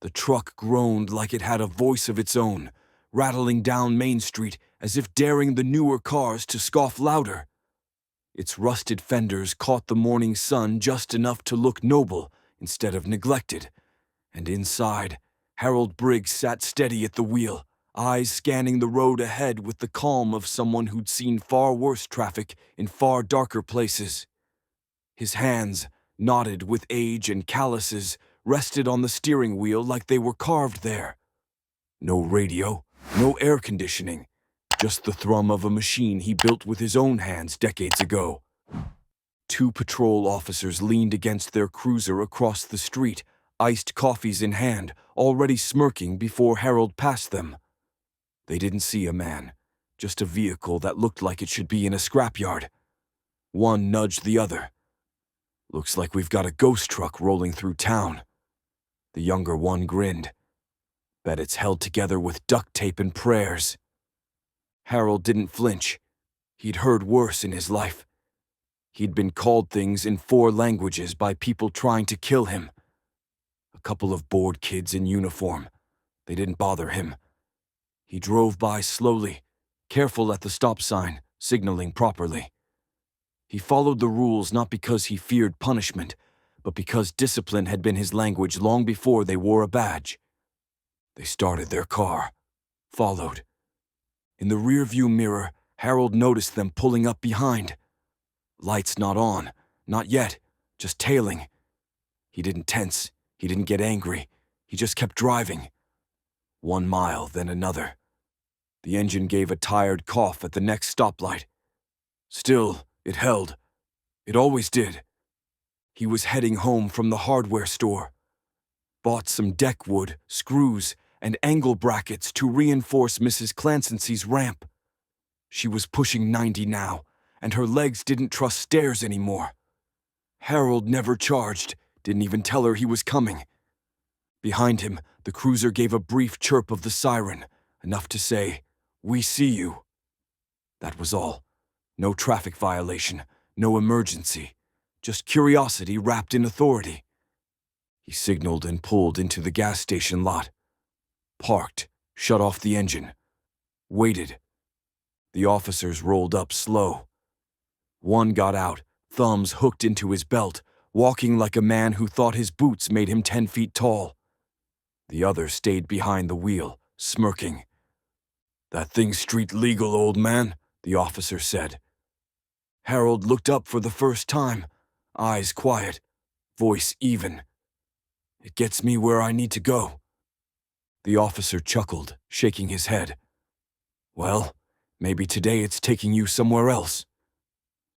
The truck groaned like it had a voice of its own, rattling down Main Street as if daring the newer cars to scoff louder. Its rusted fenders caught the morning sun just enough to look noble instead of neglected, and inside, Harold Briggs sat steady at the wheel, eyes scanning the road ahead with the calm of someone who'd seen far worse traffic in far darker places. His hands, knotted with age and calluses, rested on the steering wheel like they were carved there. No radio, no air conditioning, just the thrum of a machine he built with his own hands decades ago. Two patrol officers leaned against their cruiser across the street, iced coffees in hand, already smirking before Harold passed them. They didn't see a man, just a vehicle that looked like it should be in a scrapyard. One nudged the other. "Looks like we've got a ghost truck rolling through town." The younger one grinned. "Bet it's held together with duct tape and prayers." Harold didn't flinch. He'd heard worse in his life. He'd been called things in 4 languages by people trying to kill him. A couple of bored kids in uniform. They didn't bother him. He drove by slowly, careful at the stop sign, signaling properly. He followed the rules not because he feared punishment, but because discipline had been his language long before they wore a badge. They started their car, followed. In the rearview mirror, Harold noticed them pulling up behind. Lights not on, not yet, just tailing. He didn't tense, he didn't get angry, he just kept driving. 1 mile, then another. The engine gave a tired cough at the next stoplight. Still, it held. It always did. He was heading home from the hardware store. Bought some deck wood, screws, and angle brackets to reinforce Mrs. Clancy's ramp. She was pushing 90 now, and her legs didn't trust stairs anymore. Harold never charged, didn't even tell her he was coming. Behind him, the cruiser gave a brief chirp of the siren, enough to say, "We see you." That was all. No traffic violation, no emergency, just curiosity wrapped in authority. He signaled and pulled into the gas station lot. Parked, shut off the engine. Waited. The officers rolled up slow. One got out, thumbs hooked into his belt, walking like a man who thought his boots made him 10 feet tall. The other stayed behind the wheel, smirking. "That thing's street legal, old man," the officer said. Harold looked up for the first time, eyes quiet, voice even. "It gets me where I need to go." The officer chuckled, shaking his head. "Well, maybe today it's taking you somewhere else."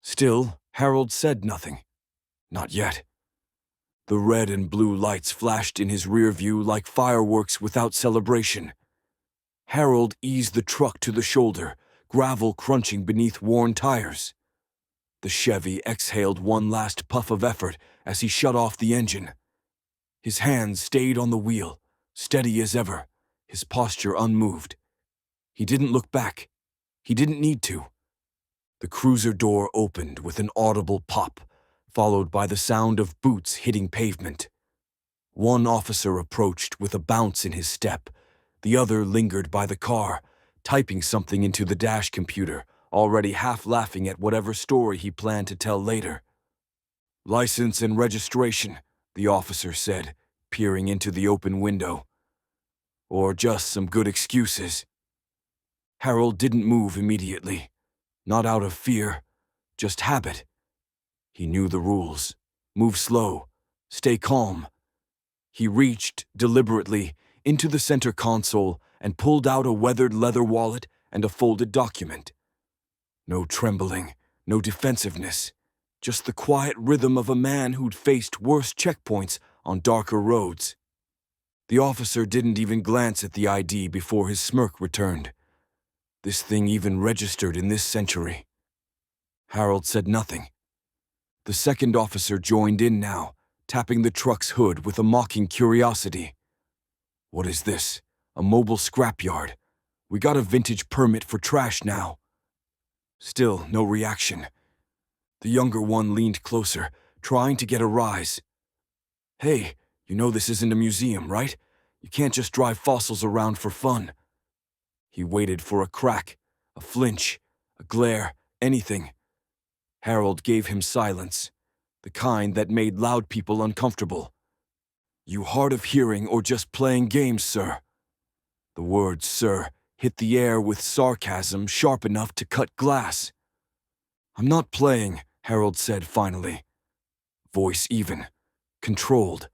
Still, Harold said nothing. Not yet. The red and blue lights flashed in his rear view like fireworks without celebration. Harold eased the truck to the shoulder, gravel crunching beneath worn tires. The Chevy exhaled one last puff of effort as he shut off the engine. His hands stayed on the wheel, steady as ever, his posture unmoved. He didn't look back. He didn't need to. The cruiser door opened with an audible pop, followed by the sound of boots hitting pavement. One officer approached with a bounce in his step. The other lingered by the car, typing something into the dash computer, already half laughing at whatever story he planned to tell later. "License and registration," the officer said, peering into the open window. "Or just some good excuses." Harold didn't move immediately. Not out of fear, just habit. He knew the rules. Move slow. Stay calm. He reached, deliberately, into the center console and pulled out a weathered leather wallet and a folded document. No trembling, no defensiveness, just the quiet rhythm of a man who'd faced worse checkpoints on darker roads. The officer didn't even glance at the ID before his smirk returned. This thing even registered in this century. Harold said nothing. The second officer joined in now, tapping the truck's hood with a mocking curiosity. "What is this? A mobile scrapyard. We got a vintage permit for trash now." Still no reaction. The younger one leaned closer, trying to get a rise. "Hey, you know this isn't a museum, right? You can't just drive fossils around for fun. He waited for a crack, a flinch, a glare, anything. Harold gave him silence, the kind that made loud people uncomfortable. You hard of hearing or just playing games, sir? The word sir hit the air with sarcasm sharp enough to cut glass. I'm not playing, Harold said finally. Voice even, controlled.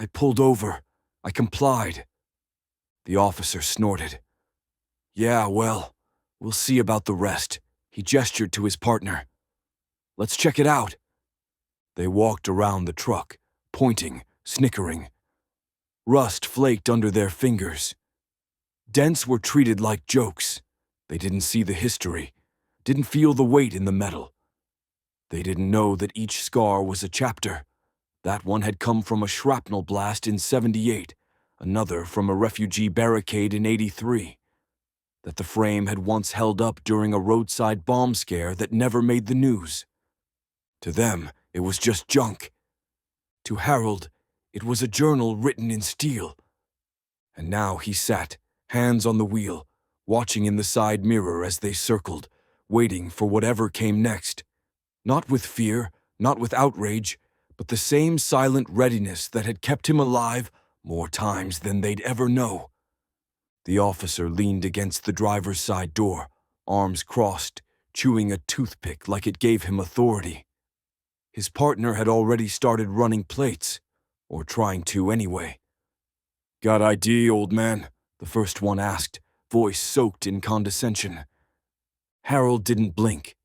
I pulled over. I complied. The officer snorted. Yeah, well, we'll see about the rest. He gestured to his partner. Let's check it out. They walked around the truck, pointing, snickering. Rust flaked under their fingers. Dents were treated like jokes. They didn't see the history, didn't feel the weight in the metal. They didn't know that each scar was a chapter. That one had come from a shrapnel blast in '78, another from a refugee barricade in '83. That the frame had once held up during a roadside bomb scare that never made the news. To them, it was just junk. To Harold, it was a journal written in steel. And now he sat, hands on the wheel, watching in the side mirror as they circled, waiting for whatever came next. Not with fear, not with outrage, but the same silent readiness that had kept him alive more times than they'd ever know. The officer leaned against the driver's side door, arms crossed, chewing a toothpick like it gave him authority. His partner had already started running plates, or trying to anyway. Got ID, old man? The first one asked, voice soaked in condescension. Harold didn't blink.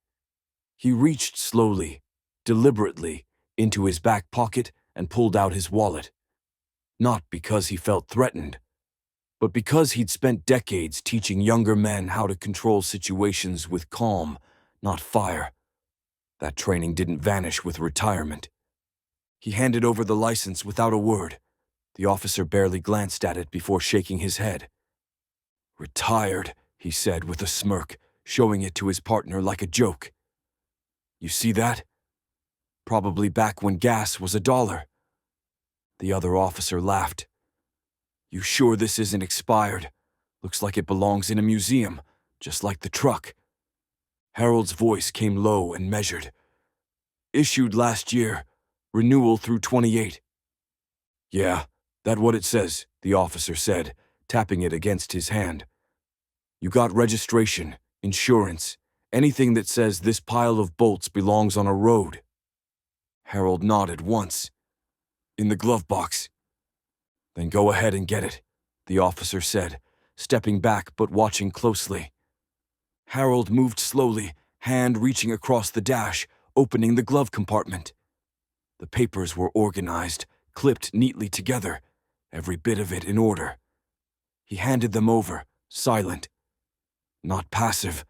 He reached slowly, deliberately, into his back pocket and pulled out his wallet. Not because he felt threatened, but because he'd spent decades teaching younger men how to control situations with calm, not fire. That training didn't vanish with retirement. He handed over the license without a word. The officer barely glanced at it before shaking his head. Retired, he said with a smirk, showing it to his partner like a joke. You see that? Probably back when gas was $1. The other officer laughed. You sure this isn't expired? Looks like it belongs in a museum, just like the truck. Harold's voice came low and measured. Issued last year. Renewal through '28. Yeah, that what it says, the officer said, tapping it against his hand. You got registration, insurance, anything that says this pile of bolts belongs on a road. Harold nodded once. In the glove box. Then go ahead and get it, the officer said, stepping back but watching closely. Harold moved slowly, hand reaching across the dash, opening the glove compartment. The papers were organized, clipped neatly together, every bit of it in order. He handed them over, silent. Not passive,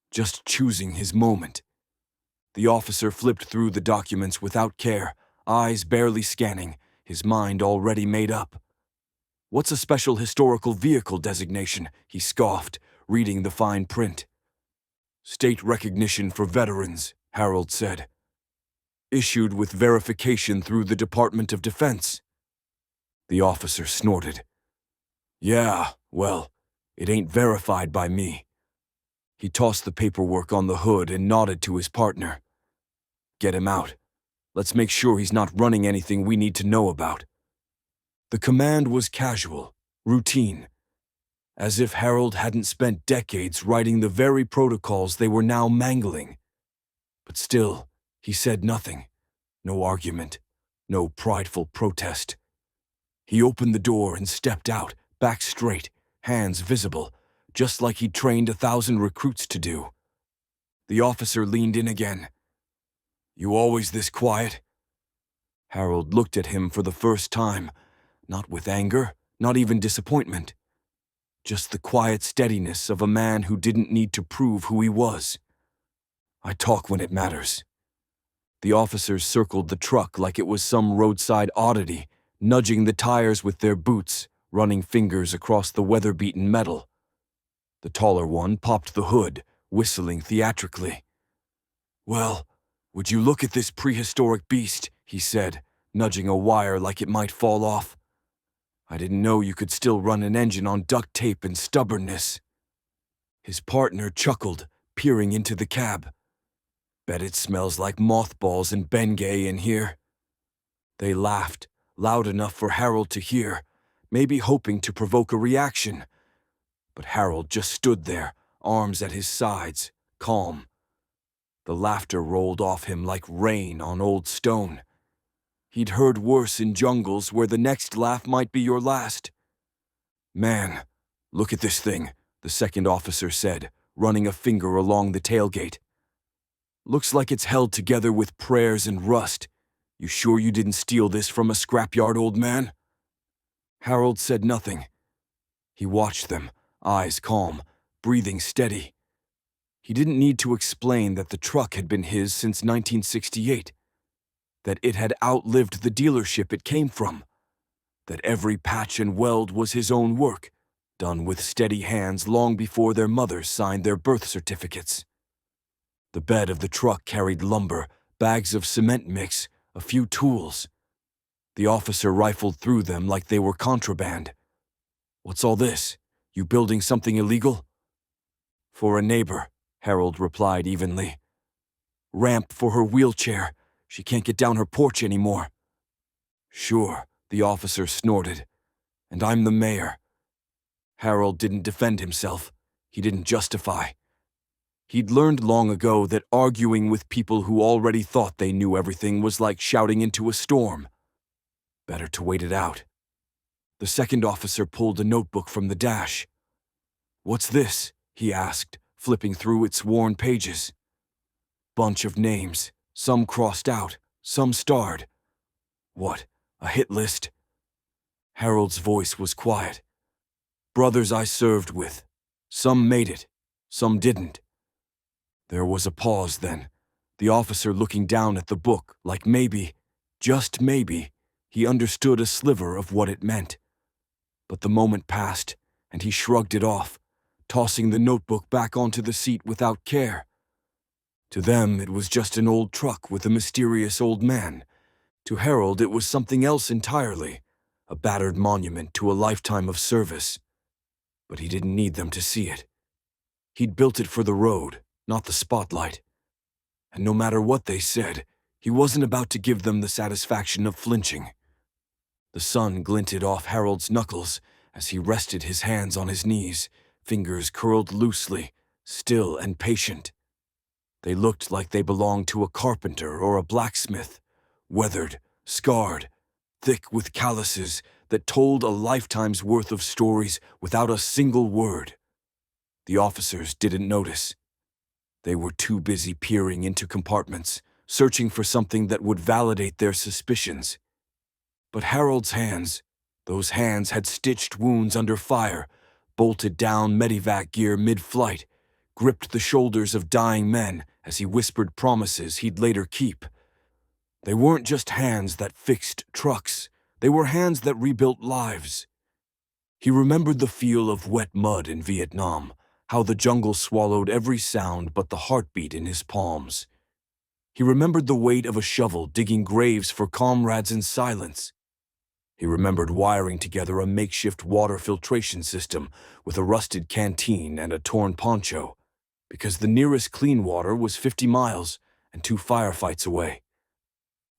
just choosing his moment. The officer flipped through the documents without care, eyes barely scanning, his mind already made up. What's a special historical vehicle designation? He scoffed, reading the fine print. State recognition for veterans, Harold said. Issued with verification through the Department of Defense. The officer snorted. Yeah, well, it ain't verified by me. He tossed the paperwork on the hood and nodded to his partner. Get him out. Let's make sure he's not running anything we need to know about. The command was casual, routine, as if Harold hadn't spent decades writing the very protocols they were now mangling. But still, he said nothing. No argument, no prideful protest. He opened the door and stepped out, back straight, hands visible, just like he'd trained 1,000 recruits to do. The officer leaned in again. You always this quiet? Harold looked at him for the first time, not with anger, not even disappointment. Just the quiet steadiness of a man who didn't need to prove who he was. I talk when it matters. The officers circled the truck like it was some roadside oddity, nudging the tires with their boots, running fingers across the weather-beaten metal. The taller one popped the hood, whistling theatrically. Well, would you look at this prehistoric beast, he said, nudging a wire like it might fall off. I didn't know you could still run an engine on duct tape and stubbornness." His partner chuckled, peering into the cab. "Bet it smells like mothballs and Bengay in here." They laughed, loud enough for Harold to hear, maybe hoping to provoke a reaction. But Harold just stood there, arms at his sides, calm. The laughter rolled off him like rain on old stone. He'd heard worse in jungles where the next laugh might be your last. "Man, look at this thing," the second officer said, running a finger along the tailgate. "Looks like it's held together with prayers and rust. You sure you didn't steal this from a scrapyard, old man?" Harold said nothing. He watched them, eyes calm, breathing steady. He didn't need to explain that the truck had been his since 1968, that it had outlived the dealership it came from, that every patch and weld was his own work, done with steady hands long before their mothers signed their birth certificates. The bed of the truck carried lumber, bags of cement mix, a few tools. The officer rifled through them like they were contraband. "What's all this? You building something illegal?" "For a neighbor," Harold replied evenly. "Ramp for her wheelchair. She can't get down her porch anymore." "Sure," the officer snorted. "And I'm the mayor." Harold didn't defend himself. He didn't justify. He'd learned long ago that arguing with people who already thought they knew everything was like shouting into a storm. Better to wait it out. The second officer pulled a notebook from the dash. "What's this?" he asked, flipping through its worn pages. "Bunch of names, some crossed out, some starred." "What, a hit list?" Harold's voice was quiet. "Brothers I served with. Some made it, some didn't." There was a pause then, the officer looking down at the book like maybe, just maybe, he understood a sliver of what it meant. But the moment passed, and he shrugged it off, tossing the notebook back onto the seat without care. To them, it was just an old truck with a mysterious old man. To Harold, it was something else entirely, a battered monument to a lifetime of service. But he didn't need them to see it. He'd built it for the road, not the spotlight. And no matter what they said, he wasn't about to give them the satisfaction of flinching. The sun glinted off Harold's knuckles as he rested his hands on his knees, fingers curled loosely, still and patient. They looked like they belonged to a carpenter or a blacksmith, weathered, scarred, thick with calluses that told a lifetime's worth of stories without a single word. The officers didn't notice. They were too busy peering into compartments, searching for something that would validate their suspicions. But Harold's hands, those hands had stitched wounds under fire, bolted down medevac gear mid-flight, gripped the shoulders of dying men as he whispered promises he'd later keep. They weren't just hands that fixed trucks, they were hands that rebuilt lives. He remembered the feel of wet mud in Vietnam, how the jungle swallowed every sound but the heartbeat in his palms. He remembered the weight of a shovel digging graves for comrades in silence. He remembered wiring together a makeshift water filtration system with a rusted canteen and a torn poncho, because the nearest clean water was 50 miles and 2 firefights away.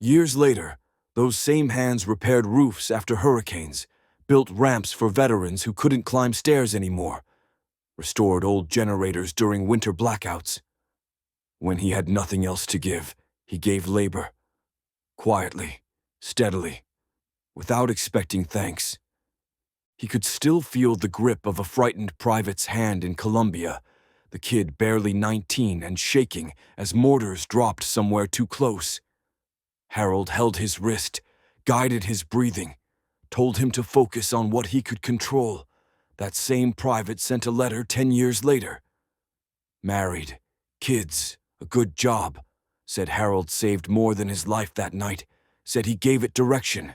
Years later, those same hands repaired roofs after hurricanes, built ramps for veterans who couldn't climb stairs anymore, restored old generators during winter blackouts. When he had nothing else to give, he gave labor. Quietly, steadily, without expecting thanks. He could still feel the grip of a frightened private's hand in Colombia, the kid barely 19 and shaking as mortars dropped somewhere too close. Harold held his wrist, guided his breathing, told him to focus on what he could control. That same private sent a letter 10 years later. Married, kids, a good job, said Harold saved more than his life that night, said he gave it direction.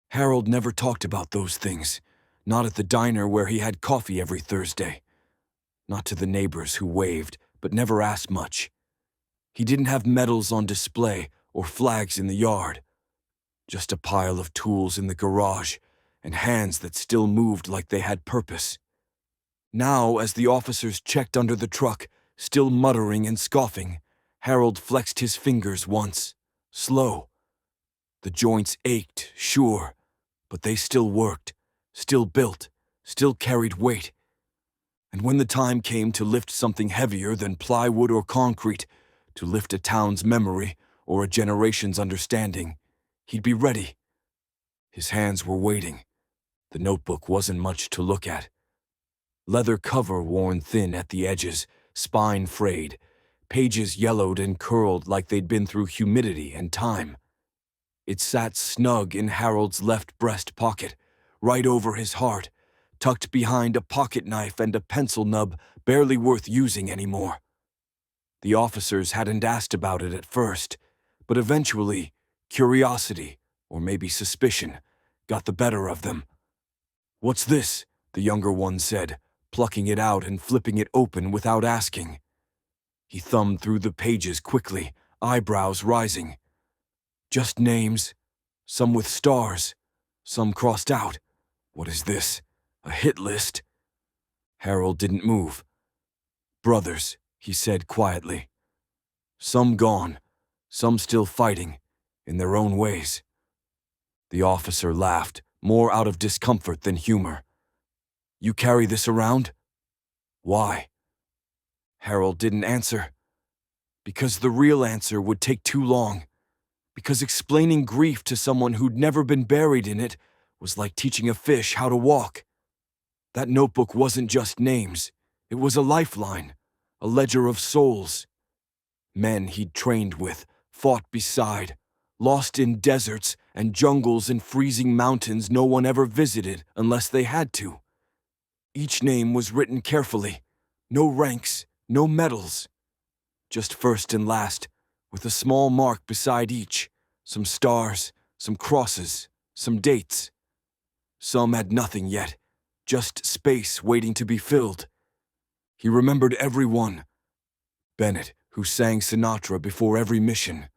Harold never talked about those things, not at the diner where he had coffee every Thursday. Not to the neighbors who waved, but never asked much. He didn't have medals on display or flags in the yard. Just a pile of tools in the garage and hands that still moved like they had purpose. Now, as the officers checked under the truck, still muttering and scoffing, Harold flexed his fingers once, slow. The joints ached, sure, but they still worked, still built, still carried weight. And when the time came to lift something heavier than plywood or concrete, to lift a town's memory or a generation's understanding, he'd be ready. His hands were waiting. The notebook wasn't much to look at. Leather cover worn thin at the edges, spine frayed, pages yellowed and curled like they'd been through humidity and time. It sat snug in Harold's left breast pocket, right over his heart, tucked behind a pocket knife and a pencil nub barely worth using anymore. The officers hadn't asked about it at first, but eventually, curiosity, or maybe suspicion, got the better of them. "What's this?" the younger one said, plucking it out and flipping it open without asking. He thumbed through the pages quickly, eyebrows rising. "Just names, some with stars, some crossed out. What is this? A hit list?" Harold didn't move. "Brothers," he said quietly. "Some gone, some still fighting, in their own ways." The officer laughed, more out of discomfort than humor. "You carry this around?" "Why?" Harold didn't answer. Because the real answer would take too long. Because explaining grief to someone who'd never been buried in it was like teaching a fish how to walk. That notebook wasn't just names. It was a lifeline, a ledger of souls. Men he'd trained with, fought beside, lost in deserts and jungles and freezing mountains no one ever visited unless they had to. Each name was written carefully. No ranks, no medals. Just first and last, with a small mark beside each, some stars, some crosses, some dates. Some had nothing yet, just space waiting to be filled. He remembered every one. Bennett, who sang Sinatra before every mission.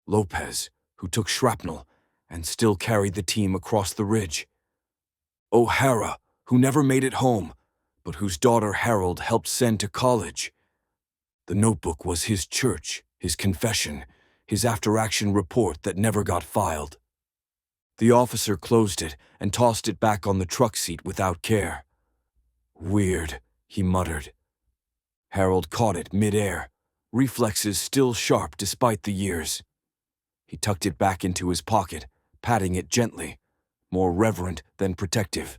Lopez, who took shrapnel and still carried the team across the ridge. O'Hara, who never made it home, but whose daughter Harold helped send to college. The notebook was his church, his confession, his after-action report that never got filed. The officer closed it and tossed it back on the truck seat without care. "Weird," he muttered. Harold caught it mid-air, reflexes still sharp despite the years. He tucked it back into his pocket, patting it gently, more reverent than protective.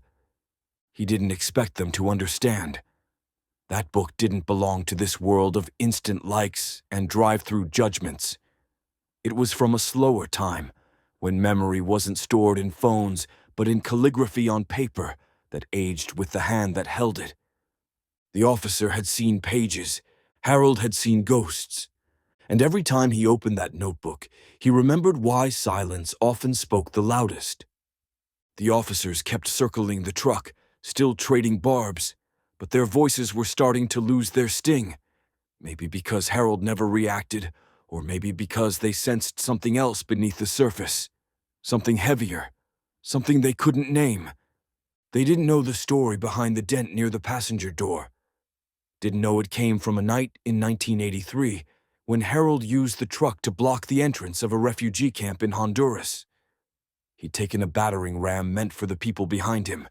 He didn't expect them to understand. That book didn't belong to this world of instant likes and drive-through judgments. It was from a slower time, when memory wasn't stored in phones but in calligraphy on paper that aged with the hand that held it. The officer had seen pages, Harold had seen ghosts, and every time he opened that notebook, he remembered why silence often spoke the loudest. The officers kept circling the truck, still trading barbs, but their voices were starting to lose their sting. Maybe because Harold never reacted, or maybe because they sensed something else beneath the surface. Something heavier, something they couldn't name. They didn't know the story behind the dent near the passenger door. Didn't know it came from a night in 1983 when Harold used the truck to block the entrance of a refugee camp in Honduras. He'd taken a battering ram meant for the people behind him.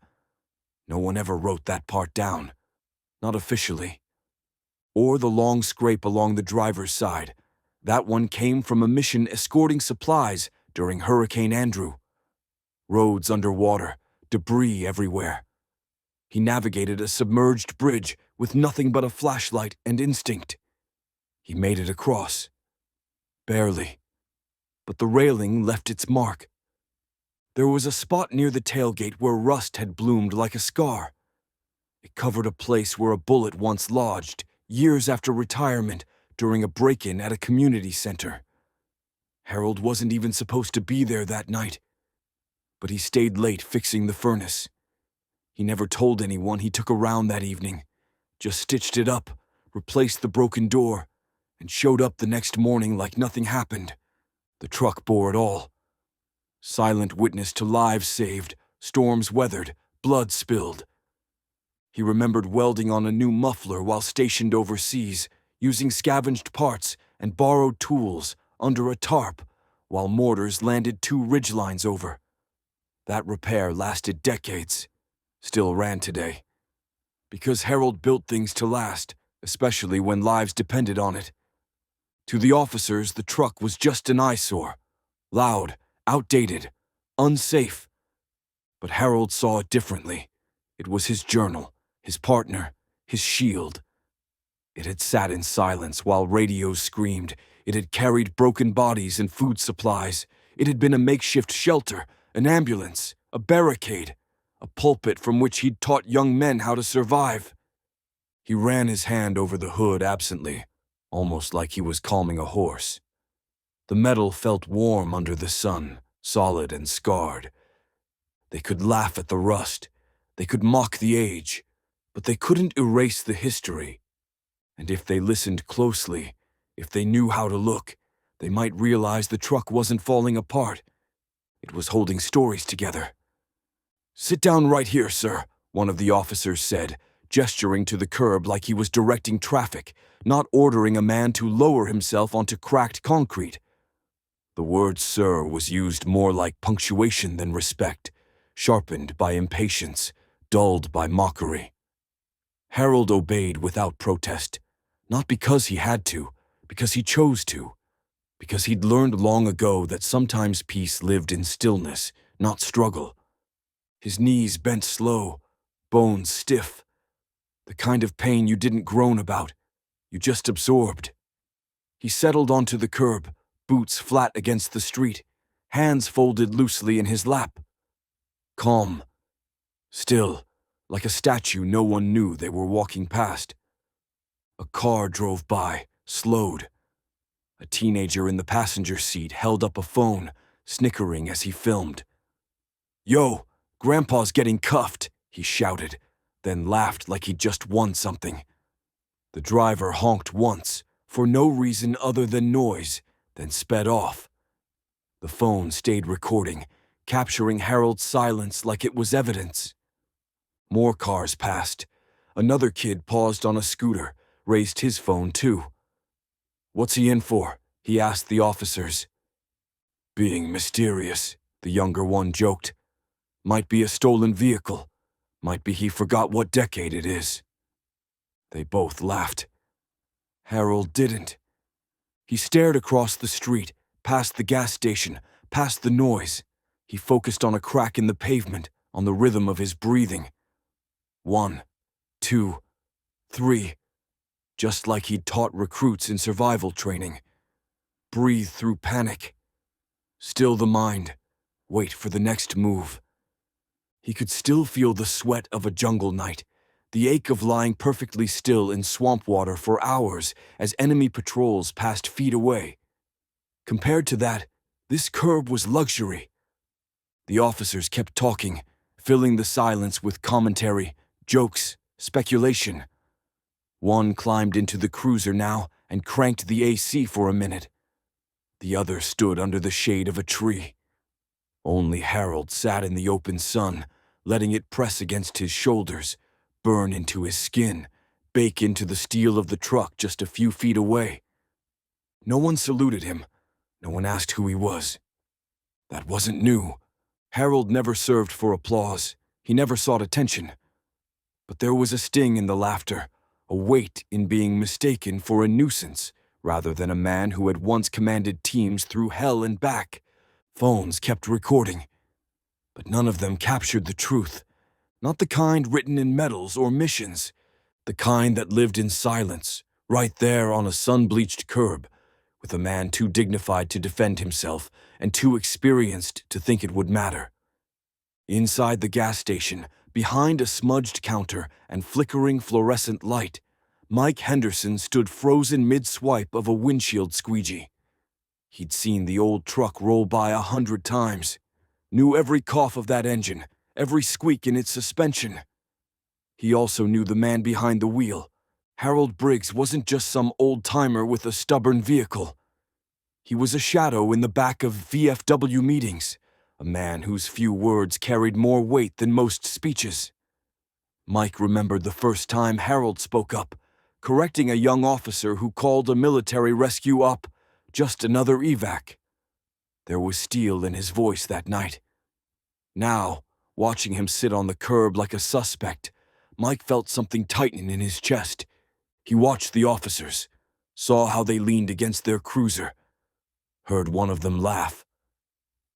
No one ever wrote that part down. Not officially. Or the long scrape along the driver's side. That one came from a mission escorting supplies during Hurricane Andrew. Roads underwater, debris everywhere. He navigated a submerged bridge with nothing but a flashlight and instinct. He made it across. Barely. But the railing left its mark. There was a spot near the tailgate where rust had bloomed like a scar. It covered a place where a bullet once lodged, years after retirement, during a break-in at a community center. Harold wasn't even supposed to be there that night, but he stayed late fixing the furnace. He never told anyone he took around that evening, just stitched it up, replaced the broken door, and showed up the next morning like nothing happened. The truck bore it all. Silent witness to lives saved, storms weathered, blood spilled. He remembered welding on a new muffler while stationed overseas, using scavenged parts and borrowed tools under a tarp while mortars landed 2 ridgelines over. That repair lasted decades, still ran today. Because Harold built things to last, especially when lives depended on it. To the officers, the truck was just an eyesore. Loud, outdated, unsafe. But Harold saw it differently. It was his journal, his partner, his shield. It had sat in silence while radios screamed. It had carried broken bodies and food supplies. It had been a makeshift shelter, an ambulance, a barricade, a pulpit from which he'd taught young men how to survive. He ran his hand over the hood absently, almost like he was calming a horse. The metal felt warm under the sun, solid and scarred. They could laugh at the rust, they could mock the age, but they couldn't erase the history. And if they listened closely, if they knew how to look, they might realize the truck wasn't falling apart. It was holding stories together. "Sit down right here, sir," one of the officers said, gesturing to the curb like he was directing traffic, not ordering a man to lower himself onto cracked concrete. The word "sir" was used more like punctuation than respect, sharpened by impatience, dulled by mockery. Harold obeyed without protest, not because he had to, because he chose to, because he'd learned long ago that sometimes peace lived in stillness, not struggle. His knees bent slow, bones stiff, the kind of pain you didn't groan about, you just absorbed. He settled onto the curb, boots flat against the street, hands folded loosely in his lap. Calm, still, like a statue no one knew they were walking past. A car drove by, slowed. A teenager in the passenger seat held up a phone, snickering as he filmed. "Yo, Grandpa's getting cuffed," he shouted, then laughed like he'd just won something. The driver honked once, for no reason other than noise, then sped off. The phone stayed recording, capturing Harold's silence like it was evidence. More cars passed. Another kid paused on a scooter, raised his phone too. "What's he in for?" he asked the officers. "Being mysterious," the younger one joked. "Might be a stolen vehicle. Might be he forgot what decade it is." They both laughed. Harold didn't. He stared across the street, past the gas station, past the noise. He focused on a crack in the pavement, on the rhythm of his breathing. 1, 2, 3. Just like he'd taught recruits in survival training. Breathe through panic. Still the mind. Wait for the next move. He could still feel the sweat of a jungle night, the ache of lying perfectly still in swamp water for hours as enemy patrols passed feet away. Compared to that, this curb was luxury. The officers kept talking, filling the silence with commentary, jokes, speculation. One climbed into the cruiser now and cranked the AC for a minute. The other stood under the shade of a tree. Only Harold sat in the open sun, letting it press against his shoulders, burn into his skin, bake into the steel of the truck just a few feet away. No one saluted him. No one asked who he was. That wasn't new. Harold never served for applause. He never sought attention. But there was a sting in the laughter, a weight in being mistaken for a nuisance rather than a man who had once commanded teams through hell and back. Phones kept recording, but none of them captured the truth. Not the kind written in medals or missions, the kind that lived in silence, right there on a sun-bleached curb, with a man too dignified to defend himself and too experienced to think it would matter. Inside the gas station, behind a smudged counter and flickering fluorescent light, Mike Henderson stood frozen mid-swipe of a windshield squeegee. He'd seen the old truck roll by 100 times, knew every cough of that engine, every squeak in its suspension. He also knew the man behind the wheel. Harold Briggs wasn't just some old-timer with a stubborn vehicle. He was a shadow in the back of VFW meetings, a man whose few words carried more weight than most speeches. Mike remembered the first time Harold spoke up, correcting a young officer who called a military rescue up just another evac. There was steel in his voice that night. Now, watching him sit on the curb like a suspect, Mike felt something tighten in his chest. He watched the officers, saw how they leaned against their cruiser, heard one of them laugh.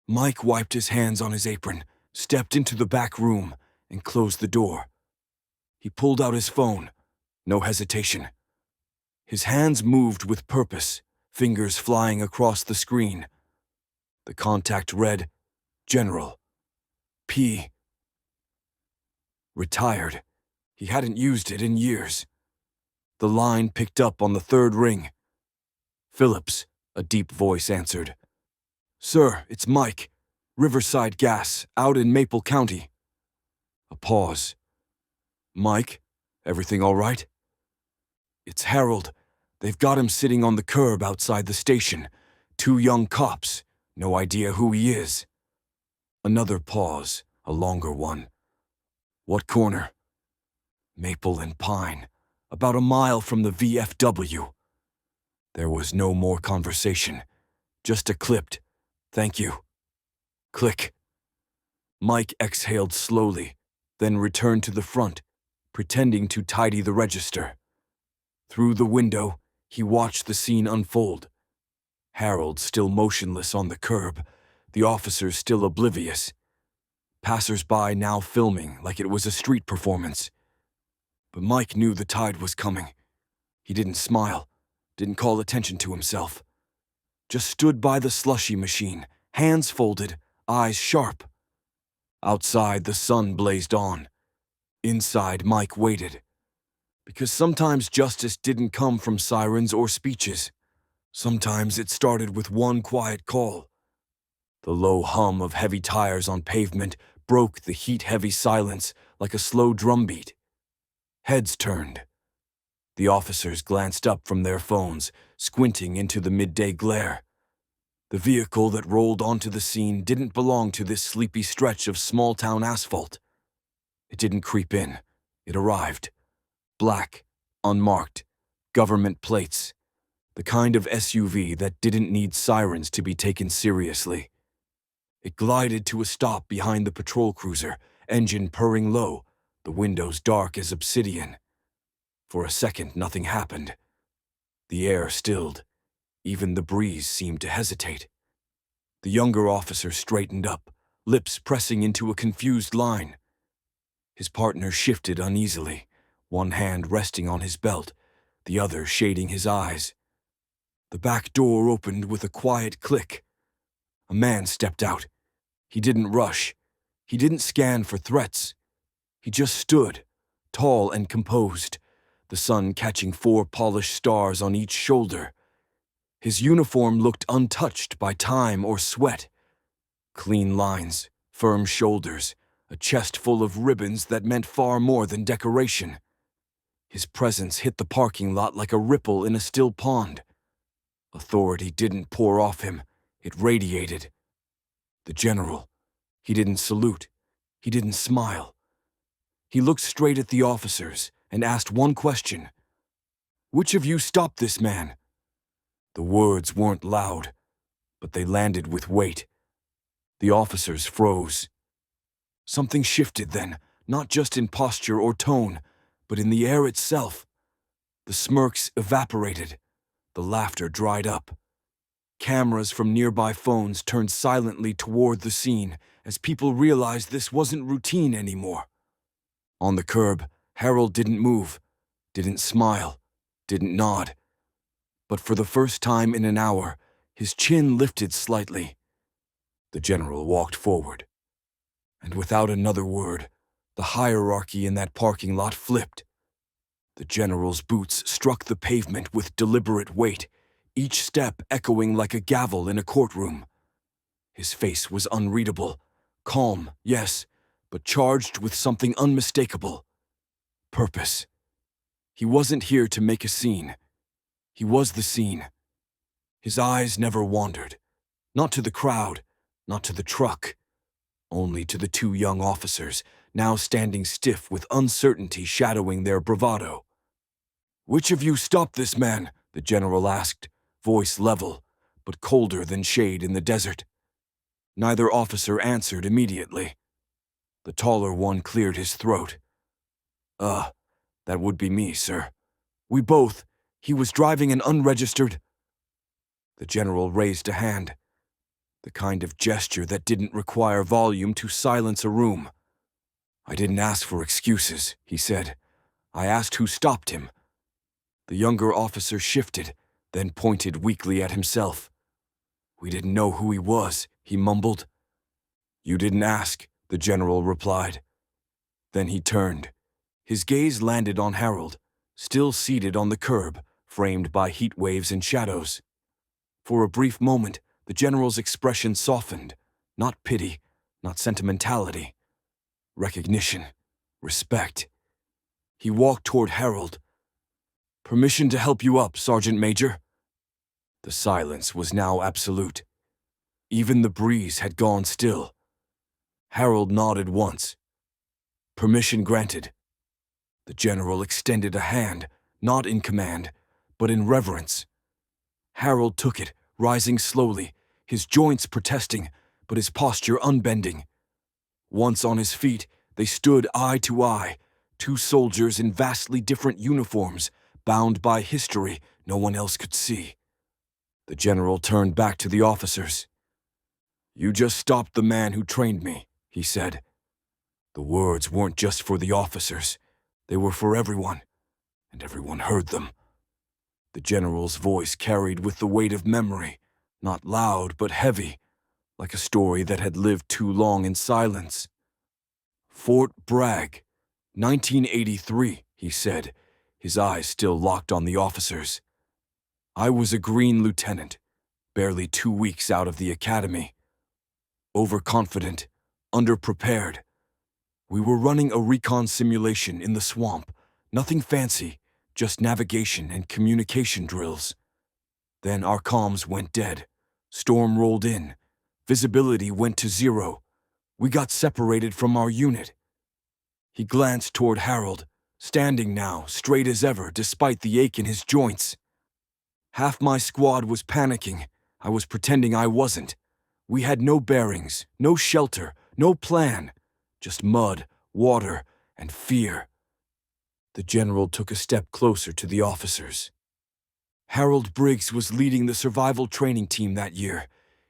Mike wiped his hands on his apron, stepped into the back room, and closed the door. He pulled out his phone. No hesitation. His hands moved with purpose, fingers flying across the screen. The contact read, General. P. Retired. He hadn't used it in years. The line picked up on the third ring. Phillips, a deep voice answered. Sir, it's Mike. Riverside Gas, out in Maple County. A pause. Mike, everything all right? It's Harold. They've got him sitting on the curb outside the station. 2 young cops. No idea who he is. Another pause, a longer one. What corner? Maple and Pine, about a mile from the VFW. There was no more conversation, just a clipped, thank you. Click. Mike exhaled slowly, then returned to the front, pretending to tidy the register. Through the window, he watched the scene unfold. Harold still motionless on the curb, the officers still oblivious. Passers-by now filming like it was a street performance. But Mike knew the tide was coming. He didn't smile, didn't call attention to himself. Just stood by the slushy machine, hands folded, eyes sharp. Outside, the sun blazed on. Inside, Mike waited. Because sometimes justice didn't come from sirens or speeches. Sometimes it started with one quiet call. The low hum of heavy tires on pavement broke the heat-heavy silence like a slow drumbeat. Heads turned. The officers glanced up from their phones, squinting into the midday glare. The vehicle that rolled onto the scene didn't belong to this sleepy stretch of small-town asphalt. It didn't creep in. It arrived. Black, unmarked, government plates. The kind of SUV that didn't need sirens to be taken seriously. It glided to a stop behind the patrol cruiser, engine purring low, the windows dark as obsidian. For a second, nothing happened. The air stilled. Even the breeze seemed to hesitate. The younger officer straightened up, lips pressing into a confused line. His partner shifted uneasily, one hand resting on his belt, the other shading his eyes. The back door opened with a quiet click. A man stepped out. He didn't rush. He didn't scan for threats. He just stood, tall and composed, the sun catching 4 polished stars on each shoulder. His uniform looked untouched by time or sweat. Clean lines, firm shoulders, a chest full of ribbons that meant far more than decoration. His presence hit the parking lot like a ripple in a still pond. Authority didn't pour off him, it radiated. The general. He didn't salute. He didn't smile. He looked straight at the officers and asked one question. Which of you stopped this man? The words weren't loud, but they landed with weight. The officers froze. Something shifted then, not just in posture or tone, but in the air itself. The smirks evaporated. The laughter dried up. Cameras from nearby phones turned silently toward the scene as people realized this wasn't routine anymore. On the curb, Harold didn't move, didn't smile, didn't nod. But for the first time in an hour, his chin lifted slightly. The general walked forward. And without another word, the hierarchy in that parking lot flipped. The general's boots struck the pavement with deliberate weight, each step echoing like a gavel in a courtroom. His face was unreadable, calm, yes, but charged with something unmistakable. Purpose. He wasn't here to make a scene. He was the scene. His eyes never wandered. Not to the crowd, not to the truck, only to the two young officers, now standing stiff with uncertainty shadowing their bravado. "Which of you stopped this man?" the general asked, voice level, but colder than shade in the desert. Neither officer answered immediately. The taller one cleared his throat. That would be me, sir. We both. He was driving an unregistered—" The general raised a hand, the kind of gesture that didn't require volume to silence a room. "I didn't ask for excuses," he said. "I asked who stopped him." The younger officer shifted, then pointed weakly at himself. "We didn't know who he was," he mumbled. "You didn't ask," the general replied. Then he turned. His gaze landed on Harold, still seated on the curb, framed by heat waves and shadows. For a brief moment, the general's expression softened. Not pity, not sentimentality. Recognition. Respect. He walked toward Harold. "Permission to help you up, Sergeant Major." The silence was now absolute. Even the breeze had gone still. Harold nodded once. "Permission granted." The general extended a hand, not in command, but in reverence. Harold took it, rising slowly, his joints protesting, but his posture unbending. Once on his feet, they stood eye to eye, two soldiers in vastly different uniforms, bound by history no one else could see. The general turned back to the officers. "You just stopped the man who trained me," he said. The words weren't just for the officers. They were for everyone, and everyone heard them. The general's voice carried with the weight of memory, not loud but heavy, like a story that had lived too long in silence. "Fort Bragg, 1983, he said, his eyes still locked on the officers. "I was a green lieutenant, barely 2 weeks out of the academy. Overconfident, underprepared. We were running a recon simulation in the swamp, nothing fancy, just navigation and communication drills. Then our comms went dead. Storm rolled in. Visibility went to 0. We got separated from our unit." He glanced toward Harold, standing now, straight as ever, despite the ache in his joints. "Half my squad was panicking. I was pretending I wasn't. We had no bearings, no shelter, no plan. Just mud, water, and fear." The general took a step closer to the officers. "Harold Briggs was leading the survival training team that year.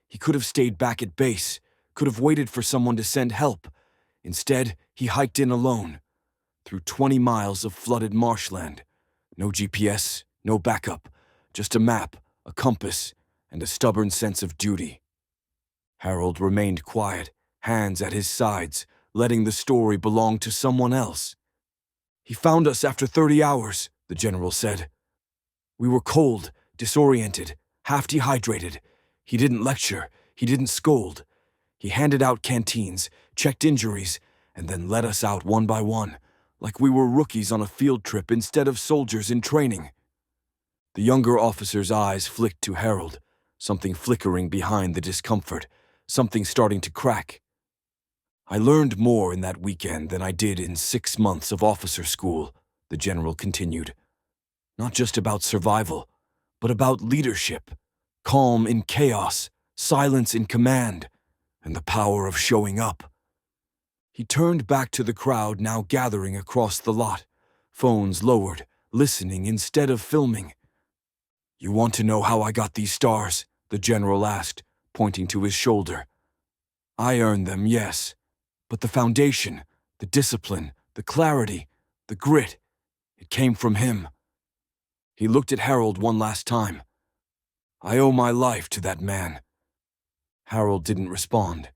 He could have stayed back at base, could have waited for someone to send help. Instead, he hiked in alone, through 20 miles of flooded marshland. No GPS, no backup, just a map, a compass, and a stubborn sense of duty." Harold remained quiet, hands at his sides, letting the story belong to someone else. "He found us after 30 hours, the general said. We were cold, disoriented, half dehydrated. He didn't lecture, he didn't scold. He handed out canteens, checked injuries, and then let us out one by one, like we were rookies on a field trip instead of soldiers in training." The younger officer's eyes flicked to Harold, something flickering behind the discomfort, something starting to crack. "I learned more in that weekend than I did in 6 months of officer school," the general continued. "Not just about survival, but about leadership, calm in chaos, silence in command, and the power of showing up." He turned back to the crowd now gathering across the lot, phones lowered, listening instead of filming. "You want to know how I got these stars?" the general asked, pointing to his shoulder. "I earned them, yes. But the foundation, the discipline, the clarity, the grit, it came from him." He looked at Harold one last time. "I owe my life to that man." Harold didn't respond.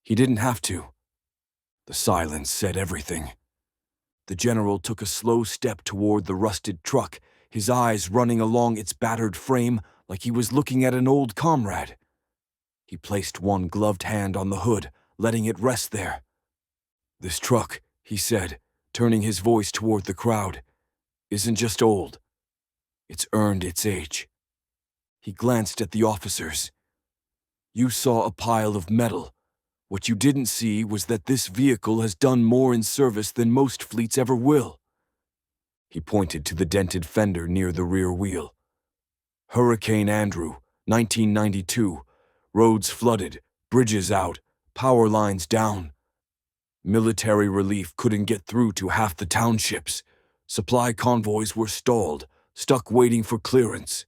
He didn't have to. The silence said everything. The general took a slow step toward the rusted truck, his eyes running along its battered frame like he was looking at an old comrade. He placed one gloved hand on the hood, letting it rest there. "This truck," he said, turning his voice toward the crowd, "isn't just old. It's earned its age." He glanced at the officers. "You saw a pile of metal. What you didn't see was that this vehicle has done more in service than most fleets ever will." He pointed to the dented fender near the rear wheel. "Hurricane Andrew, 1992. Roads flooded, bridges out, power lines down. Military relief couldn't get through to half the townships. Supply convoys were stalled, stuck waiting for clearance."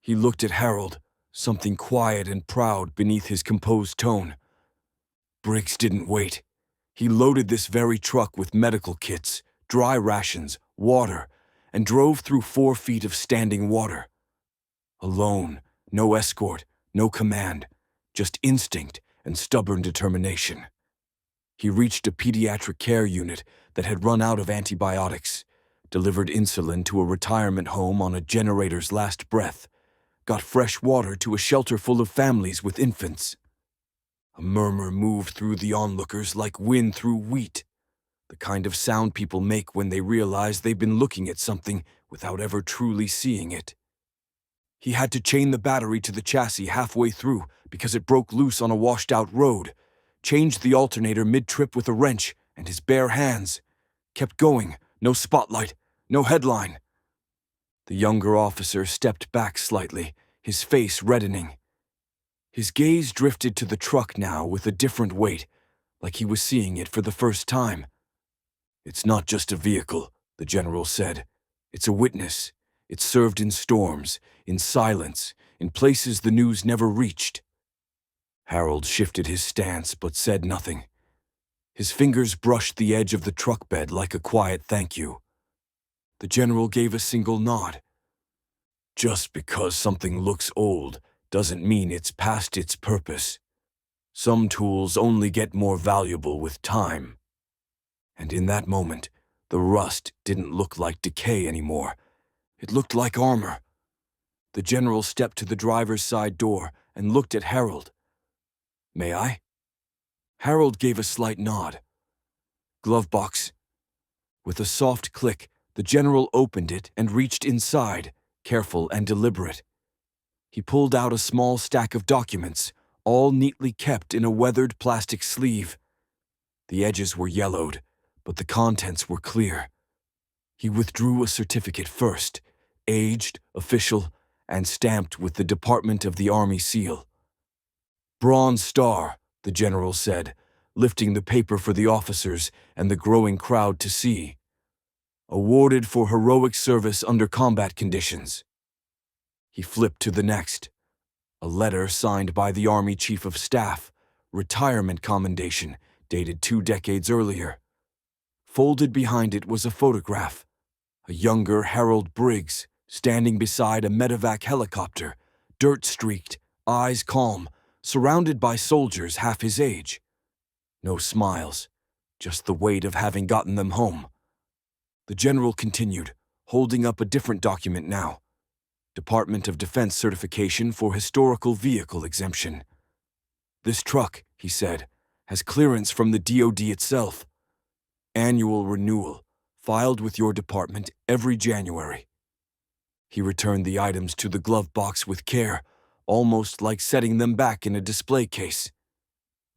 He looked at Harold, something quiet and proud beneath his composed tone. "Briggs didn't wait. He loaded this very truck with medical kits, dry rations, water, and drove through 4 feet of standing water. Alone, no escort, no command, just instinct and stubborn determination. He reached a pediatric care unit that had run out of antibiotics, delivered insulin to a retirement home on a generator's last breath, got fresh water to a shelter full of families with infants." A murmur moved through the onlookers like wind through wheat, the kind of sound people make when they realize they've been looking at something without ever truly seeing it. He had to chain the battery to the chassis halfway through because it broke loose on a washed-out road, changed the alternator mid-trip with a wrench and his bare hands, kept going, no spotlight, no headline. The younger officer stepped back slightly, his face reddening. His gaze drifted to the truck now with a different weight, like he was seeing it for the first time. "It's not just a vehicle," the general said. "It's a witness. It served in storms, in silence, in places the news never reached." Harold shifted his stance but said nothing. His fingers brushed the edge of the truck bed like a quiet thank you. The general gave a single nod. "Just because something looks old doesn't mean it's past its purpose. Some tools only get more valuable with time." And in that moment, the rust didn't look like decay anymore. It looked like armor. The general stepped to the driver's side door and looked at Harold. "May I?" Harold gave a slight nod. "Glove box." With a soft click, the general opened it and reached inside, careful and deliberate. He pulled out a small stack of documents, all neatly kept in a weathered plastic sleeve. The edges were yellowed, but the contents were clear. He withdrew a certificate first, aged, official, and stamped with the Department of the Army seal. "Bronze Star," the general said, lifting the paper for the officers and the growing crowd to see. "Awarded for heroic service under combat conditions." He flipped to the next. A letter signed by the Army Chief of Staff, retirement commendation, dated 2 decades earlier. Folded behind it was a photograph. A younger Harold Briggs, standing beside a medevac helicopter, dirt-streaked, eyes calm, surrounded by soldiers half his age. No smiles, just the weight of having gotten them home. The general continued, holding up a different document now. Department of Defense certification for historical vehicle exemption. "This truck," he said, "has clearance from the DoD itself. Annual renewal, filed with your department every January." He returned the items to the glove box with care, almost like setting them back in a display case.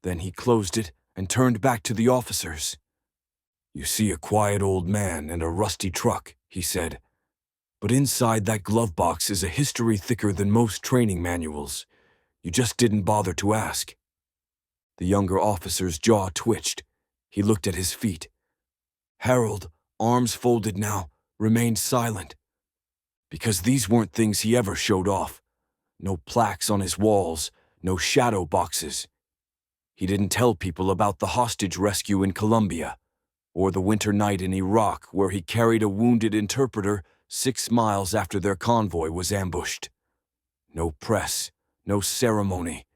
Then he closed it and turned back to the officers. "You see a quiet old man and a rusty truck," he said. "But inside that glove box is a history thicker than most training manuals. You just didn't bother to ask." The younger officer's jaw twitched. He looked at his feet. Harold, arms folded now, remained silent. Because these weren't things he ever showed off. No plaques on his walls, no shadow boxes. He didn't tell people about the hostage rescue in Colombia, or the winter night in Iraq where he carried a wounded interpreter 6 miles after their convoy was ambushed. No press, no ceremony,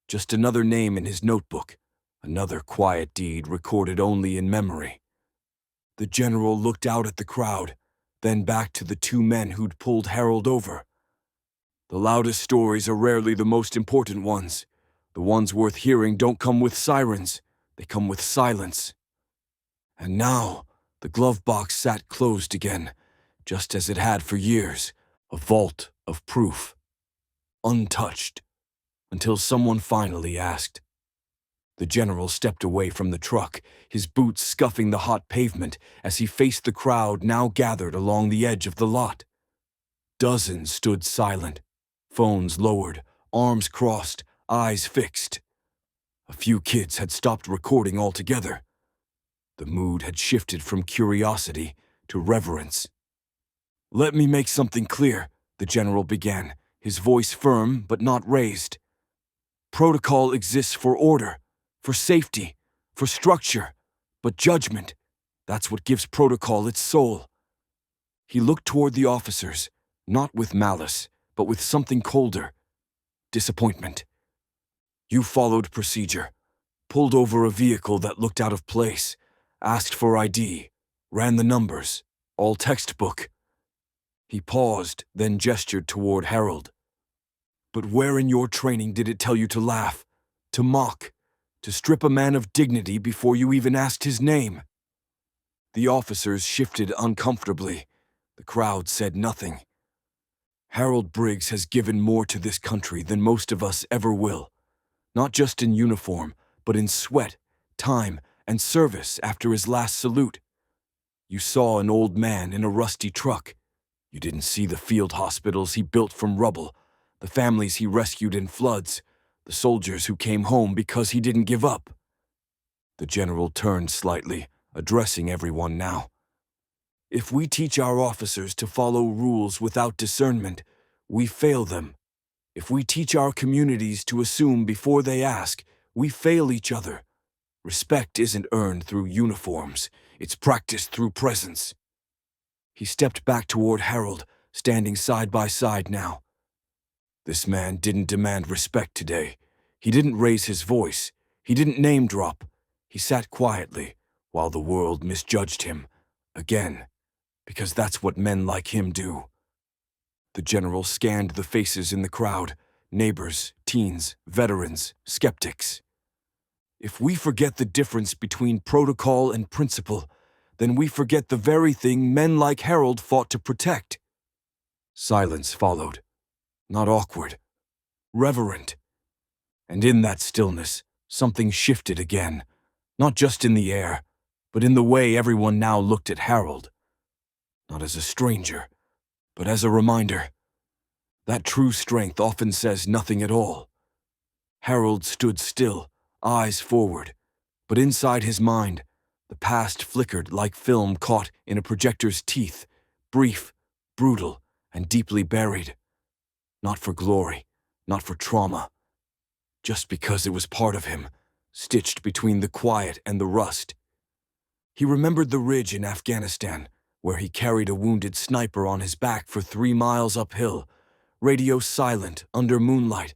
just another name in his notebook, another quiet deed recorded only in memory. The general looked out at the crowd, then back to the 2 men who'd pulled Harold over. "The loudest stories are rarely the most important ones. The ones worth hearing don't come with sirens, they come with silence." And now, the glove box sat closed again, just as it had for years, a vault of proof, untouched, until someone finally asked, The general stepped away from the truck, his boots scuffing the hot pavement as he faced the crowd now gathered along the edge of the lot. Dozens stood silent, phones lowered, arms crossed, eyes fixed. A few kids had stopped recording altogether. The mood had shifted from curiosity to reverence. "Let me make something clear," the general began, his voice firm but not raised. "Protocol exists for order, for safety, for structure, but judgment, that's what gives protocol its soul." He looked toward the officers, not with malice, but with something colder: disappointment. "You followed procedure, pulled over a vehicle that looked out of place, asked for ID, ran the numbers, all textbook." He paused, then gestured toward Harold. "But where in your training did it tell you to laugh, to mock, to strip a man of dignity before you even asked his name?" The officers shifted uncomfortably. The crowd said nothing. Harold Briggs has given more to this country than most of us ever will, not just in uniform, but in sweat, time, and service after his last salute. You saw an old man in a rusty truck. You didn't see the field hospitals he built from rubble, the families he rescued in floods, the soldiers who came home because he didn't give up. The general turned slightly, addressing everyone now. "If we teach our officers to follow rules without discernment, we fail them. If we teach our communities to assume before they ask, we fail each other. Respect isn't earned through uniforms, it's practiced through presence." He stepped back toward Harold, standing side by side now. This man didn't demand respect today. He didn't raise his voice. He didn't name drop. He sat quietly, while the world misjudged him. Again, because that's what men like him do. The general scanned the faces in the crowd: neighbors, teens, veterans, skeptics. "If we forget the difference between protocol and principle, then we forget the very thing men like Harold fought to protect." Silence followed. Not awkward, reverent. And in that stillness, something shifted again, not just in the air, but in the way everyone now looked at Harold. Not as a stranger, but as a reminder. That true strength often says nothing at all. Harold stood still, eyes forward, but inside his mind, the past flickered like film caught in a projector's teeth, brief, brutal, and deeply buried. Not for glory, not for trauma, just because it was part of him, stitched between the quiet and the rust. He remembered the ridge in Afghanistan, where he carried a wounded sniper on his back for 3 miles uphill, radio silent under moonlight.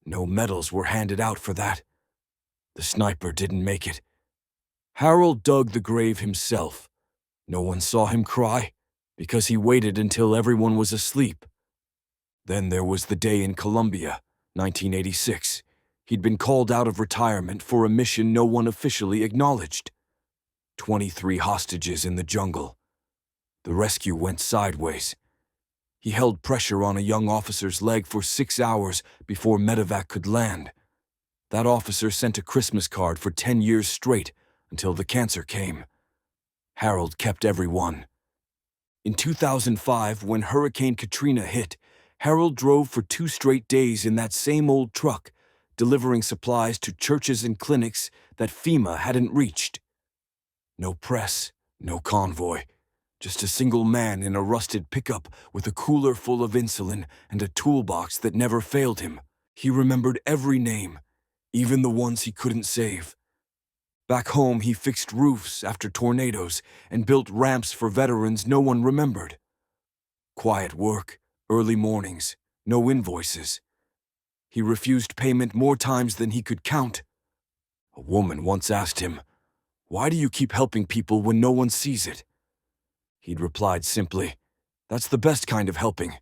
No medals were handed out for that. The sniper didn't make it. Harold dug the grave himself. No one saw him cry, because he waited until everyone was asleep. Then there was the day in Colombia, 1986. He'd been called out of retirement for a mission no one officially acknowledged. 23 hostages in the jungle. The rescue went sideways. He held pressure on a young officer's leg for 6 hours before medevac could land. That officer sent a Christmas card for 10 years straight until the cancer came. Harold kept every one. In 2005, when Hurricane Katrina hit, Harold drove for 2 straight days in that same old truck, delivering supplies to churches and clinics that FEMA hadn't reached. No press, no convoy, just a single man in a rusted pickup with a cooler full of insulin and a toolbox that never failed him. He remembered every name, even the ones he couldn't save. Back home, he fixed roofs after tornadoes and built ramps for veterans no one remembered. Quiet work, early mornings, no invoices. He refused payment more times than he could count. A woman once asked him, "Why do you keep helping people when no one sees it?" He'd replied simply, "That's the best kind of helping."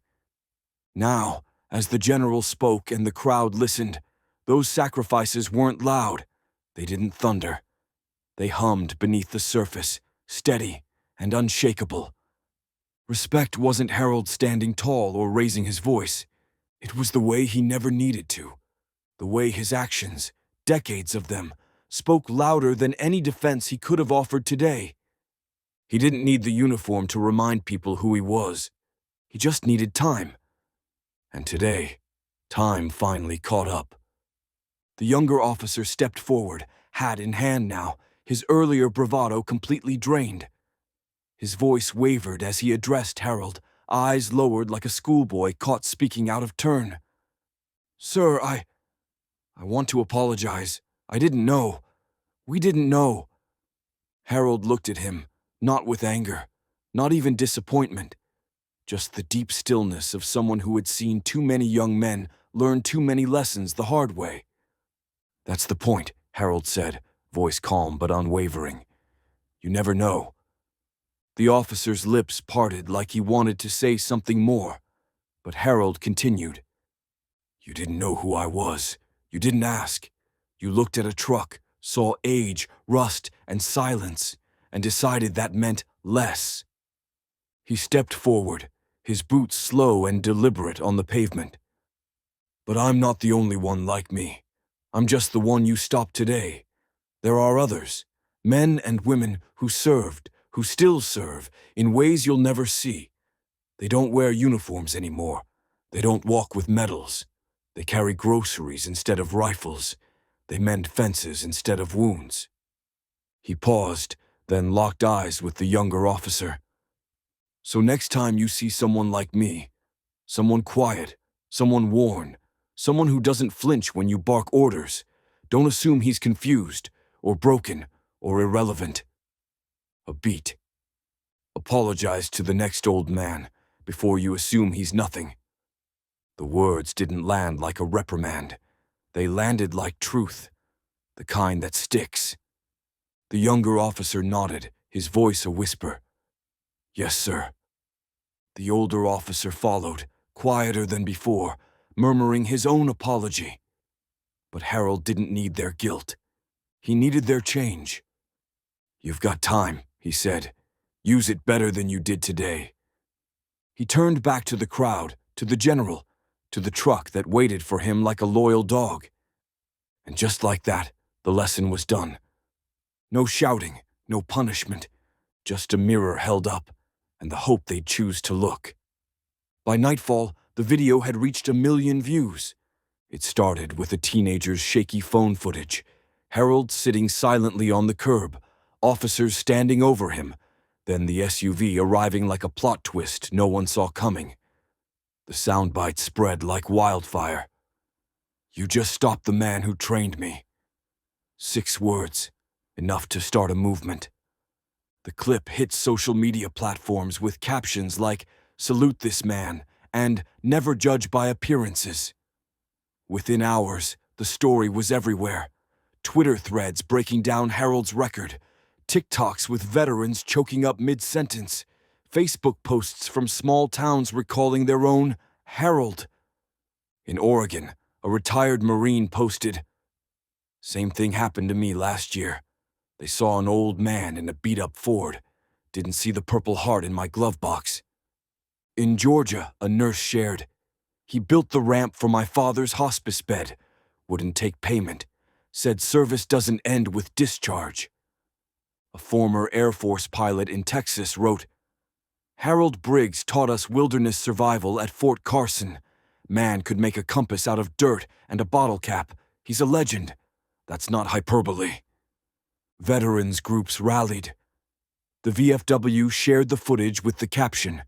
Now, as the general spoke and the crowd listened, those sacrifices weren't loud. They didn't thunder. They hummed beneath the surface, steady and unshakable. Respect wasn't Harold standing tall or raising his voice. It was the way he never needed to, the way his actions, decades of them, spoke louder than any defense he could have offered today. He didn't need the uniform to remind people who he was. He just needed time. And today, time finally caught up. The younger officer stepped forward, hat in hand now, his earlier bravado completely drained. His voice wavered as he addressed Harold, eyes lowered like a schoolboy caught speaking out of turn. "Sir, I want to apologize. I didn't know. We didn't know." Harold looked at him, not with anger, not even disappointment, just the deep stillness of someone who had seen too many young men learn too many lessons the hard way. "That's the point," Harold said, voice calm but unwavering. "You never know." The officer's lips parted like he wanted to say something more, but Harold continued. "You didn't know who I was. You didn't ask. You looked at a truck, saw age, rust, and silence, and decided that meant less." He stepped forward, his boots slow and deliberate on the pavement. "But I'm not the only one like me. I'm just the one you stopped today. There are others, men and women who served, who still serve, in ways you'll never see. They don't wear uniforms anymore. They don't walk with medals. They carry groceries instead of rifles. They mend fences instead of wounds." He paused, then locked eyes with the younger officer. "So next time you see someone like me, someone quiet, someone worn, someone who doesn't flinch when you bark orders, don't assume he's confused, or broken, or irrelevant. A beat. Apologize to the next old man before you assume he's nothing." The words didn't land like a reprimand. They landed like truth, the kind that sticks. The younger officer nodded, his voice a whisper. "Yes, sir." The older officer followed, quieter than before, murmuring his own apology. But Harold didn't need their guilt. He needed their change. "You've got time," he said. "Use it better than you did today." He turned back to the crowd, to the general, to the truck that waited for him like a loyal dog. And just like that, the lesson was done. No shouting, no punishment, just a mirror held up, and the hope they'd choose to look. By nightfall, the video had reached 1 million views. It started with a teenager's shaky phone footage, Harold sitting silently on the curb, officers standing over him, then the SUV arriving like a plot twist no one saw coming. The soundbite spread like wildfire. "You just stopped the man who trained me." 6 words, enough to start a movement. The clip hit social media platforms with captions like, "Salute this man," and "Never judge by appearances." Within hours, the story was everywhere. Twitter threads breaking down Harold's record, TikToks with veterans choking up mid-sentence, Facebook posts from small towns recalling their own Harold. In Oregon, a retired Marine posted, "Same thing happened to me last year. They saw an old man in a beat-up Ford. Didn't see the Purple Heart in my glove box." In Georgia, a nurse shared, "He built the ramp for my father's hospice bed. Wouldn't take payment. Said service doesn't end with discharge." A former Air Force pilot in Texas wrote, "Harold Briggs taught us wilderness survival at Fort Carson. Man could make a compass out of dirt and a bottle cap. He's a legend. That's not hyperbole." Veterans groups rallied. The VFW shared the footage with the caption,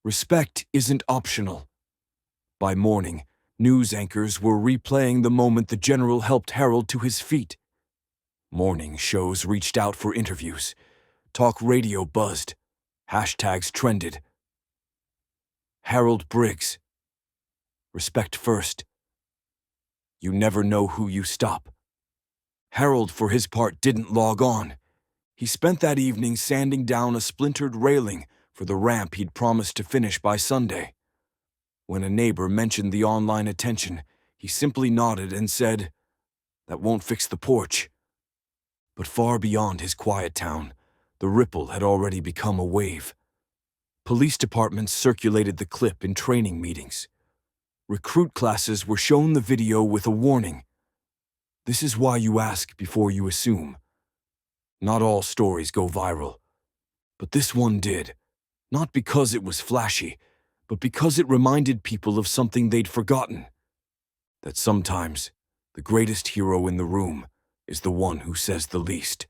"Respect isn't optional." By morning, news anchors were replaying the moment the general helped Harold to his feet. Morning shows reached out for interviews. Talk radio buzzed. Hashtags trended. Harold Briggs. Respect first. You never know who you stop. Harold, for his part, didn't log on. He spent that evening sanding down a splintered railing for the ramp he'd promised to finish by Sunday. When a neighbor mentioned the online attention, he simply nodded and said, "That won't fix the porch." But far beyond his quiet town, the ripple had already become a wave. Police departments circulated the clip in training meetings. Recruit classes were shown the video with a warning. This is why you ask before you assume. Not all stories go viral, but this one did. Not because it was flashy, but because it reminded people of something they'd forgotten. That sometimes the greatest hero in the room is the one who says the least.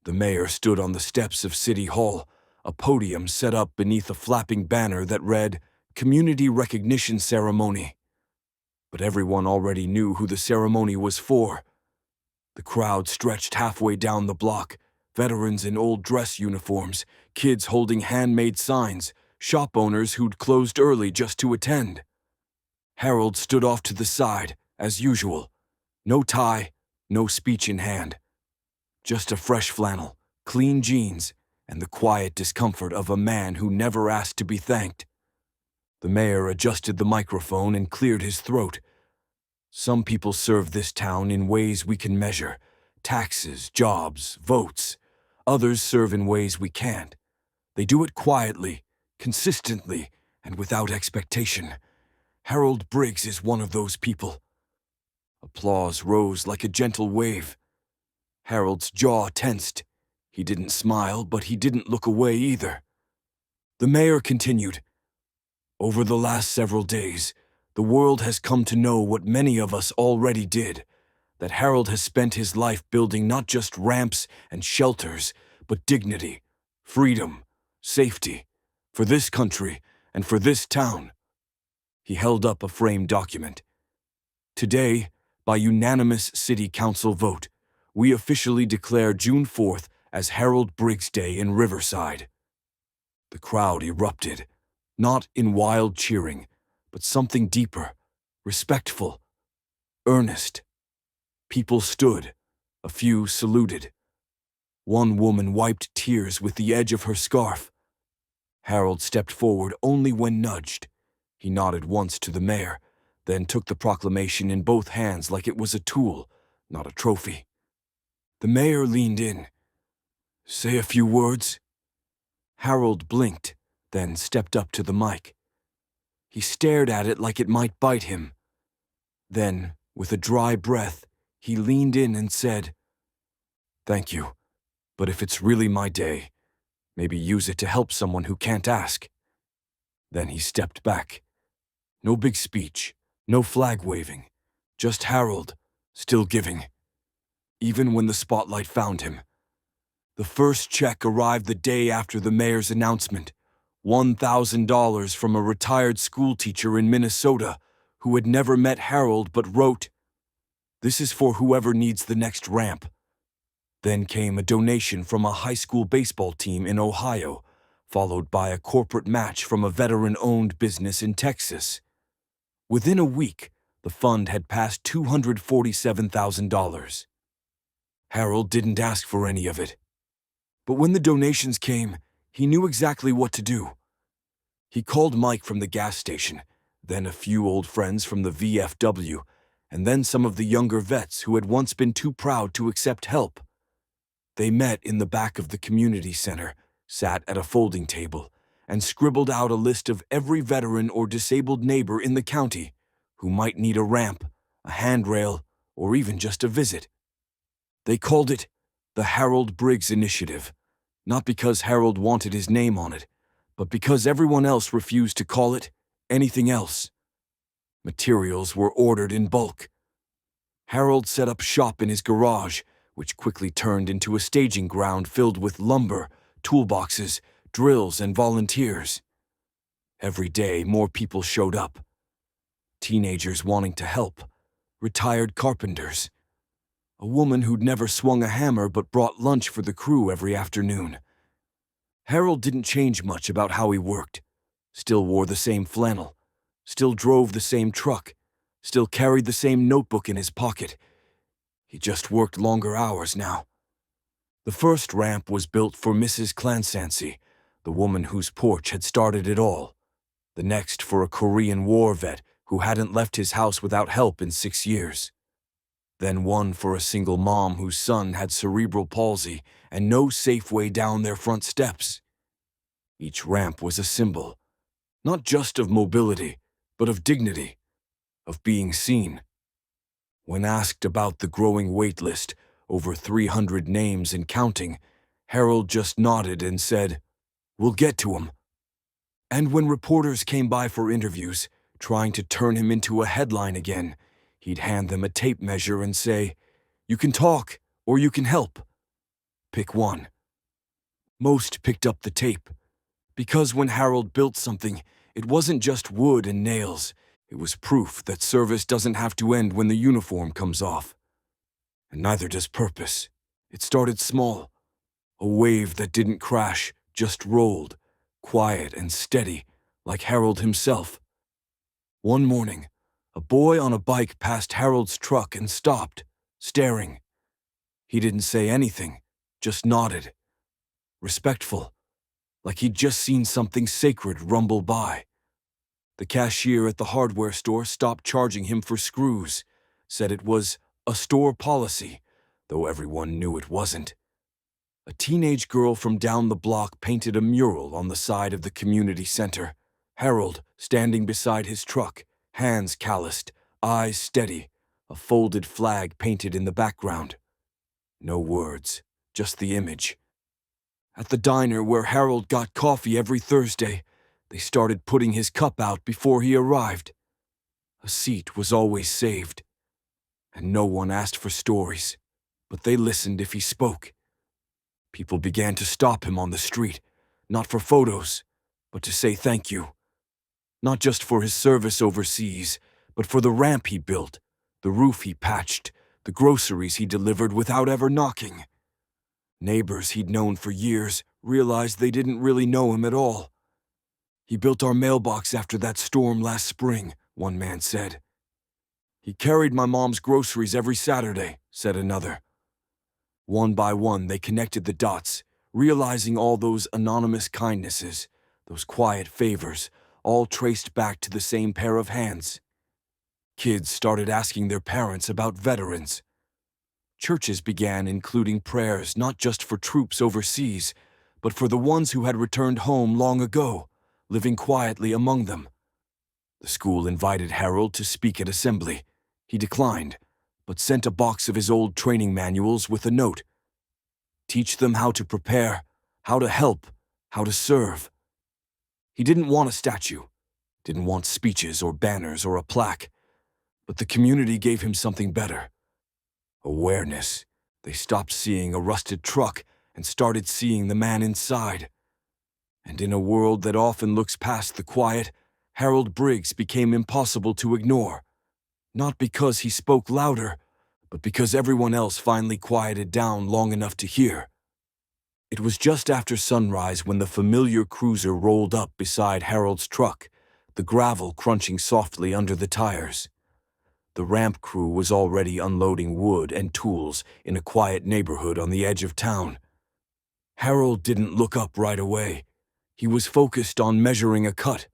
The mayor stood on the steps of City Hall, a podium set up beneath a flapping banner that read, Community Recognition Ceremony. But everyone already knew who the ceremony was for. The crowd stretched halfway down the block, veterans in old dress uniforms, kids holding handmade signs, shop owners who'd closed early just to attend. Harold stood off to the side, as usual. No tie, no speech in hand. Just a fresh flannel, clean jeans, and the quiet discomfort of a man who never asked to be thanked. The mayor adjusted the microphone and cleared his throat. Some people serve this town in ways we can measure. Taxes, jobs, votes. Others serve in ways we can't. They do it quietly, consistently, and without expectation. Harold Briggs is one of those people. Applause rose like a gentle wave. Harold's jaw tensed. He didn't smile, but he didn't look away either. The mayor continued, Over the last several days, the world has come to know what many of us already did, that Harold has spent his life building not just ramps and shelters, but dignity, freedom, safety, for this country and for this town. He held up a framed document. Today, by unanimous city council vote, we officially declare June 4th as Harold Briggs Day in Riverside. The crowd erupted, not in wild cheering, but something deeper, respectful, earnest. People stood, a few saluted. One woman wiped tears with the edge of her scarf. Harold stepped forward only when nudged. He nodded once to the mayor, then took the proclamation in both hands like it was a tool, not a trophy. The mayor leaned in. Say a few words. Harold blinked, then stepped up to the mic. He stared at it like it might bite him. Then, with a dry breath, he leaned in and said, Thank you, but if it's really my day, maybe use it to help someone who can't ask. Then he stepped back. No big speech, no flag waving, just Harold, still giving. Even when the spotlight found him. The first check arrived the day after the mayor's announcement, $1,000 from a retired schoolteacher in Minnesota who had never met Harold but wrote, This is for whoever needs the next ramp. Then came a donation from a high school baseball team in Ohio, followed by a corporate match from a veteran-owned business in Texas. Within a week, the fund had passed $247,000. Harold didn't ask for any of it. But when the donations came, he knew exactly what to do. He called Mike from the gas station, then a few old friends from the VFW, and then some of the younger vets who had once been too proud to accept help. They met in the back of the community center, sat at a folding table, and scribbled out a list of every veteran or disabled neighbor in the county who might need a ramp, a handrail, or even just a visit. They called it the Harold Briggs Initiative, not because Harold wanted his name on it, but because everyone else refused to call it anything else. Materials were ordered in bulk. Harold set up shop in his garage, which quickly turned into a staging ground filled with lumber, toolboxes, drills, and volunteers. Every day, more people showed up. Teenagers wanting to help, retired carpenters, a woman who'd never swung a hammer but brought lunch for the crew every afternoon. Harold didn't change much about how he worked. Still wore the same flannel, still drove the same truck, still carried the same notebook in his pocket. He just worked longer hours now. The first ramp was built for Mrs. Clansancy, the woman whose porch had started it all. The next for a Korean War vet who hadn't left his house without help in 6 years. Then one for a single mom whose son had cerebral palsy and no safe way down their front steps. Each ramp was a symbol, not just of mobility, but of dignity, of being seen. When asked about the growing wait list, over 300 names and counting, Harold just nodded and said, "We'll get to 'em." And when reporters came by for interviews, trying to turn him into a headline again, he'd hand them a tape measure and say, "You can talk, or you can help. Pick one." Most picked up the tape, because when Harold built something, it wasn't just wood and nails. It was proof that service doesn't have to end when the uniform comes off. And neither does purpose. It started small. A wave that didn't crash, just rolled, quiet and steady, like Harold himself. One morning, a boy on a bike passed Harold's truck and stopped, staring. He didn't say anything, just nodded. Respectful, like he'd just seen something sacred rumble by. The cashier at the hardware store stopped charging him for screws, said it was a store policy, though everyone knew it wasn't. A teenage girl from down the block painted a mural on the side of the community center. Harold, standing beside his truck, hands calloused, eyes steady, a folded flag painted in the background. No words, just the image. At the diner where Harold got coffee every Thursday, they started putting his cup out before he arrived. A seat was always saved, and no one asked for stories, but they listened if he spoke. People began to stop him on the street, not for photos, but to say thank you. Not just for his service overseas, but for the ramp he built, the roof he patched, the groceries he delivered without ever knocking. Neighbors he'd known for years realized they didn't really know him at all. "He built our mailbox after that storm last spring," one man said. "He carried my mom's groceries every Saturday," said another. One by one, they connected the dots, realizing all those anonymous kindnesses, those quiet favors, all traced back to the same pair of hands. Kids started asking their parents about veterans. Churches began including prayers not just for troops overseas, but for the ones who had returned home long ago, living quietly among them. The school invited Harold to speak at assembly. He declined, but sent a box of his old training manuals with a note. Teach them how to prepare, how to help, how to serve. He didn't want a statue, didn't want speeches or banners or a plaque, but the community gave him something better. Awareness. They stopped seeing a rusted truck and started seeing the man inside. And in a world that often looks past the quiet, Harold Briggs became impossible to ignore. Not because he spoke louder, but because everyone else finally quieted down long enough to hear. It was just after sunrise when the familiar cruiser rolled up beside Harold's truck, the gravel crunching softly under the tires. The ramp crew was already unloading wood and tools in a quiet neighborhood on the edge of town. Harold didn't look up right away. He was focused on measuring a cut,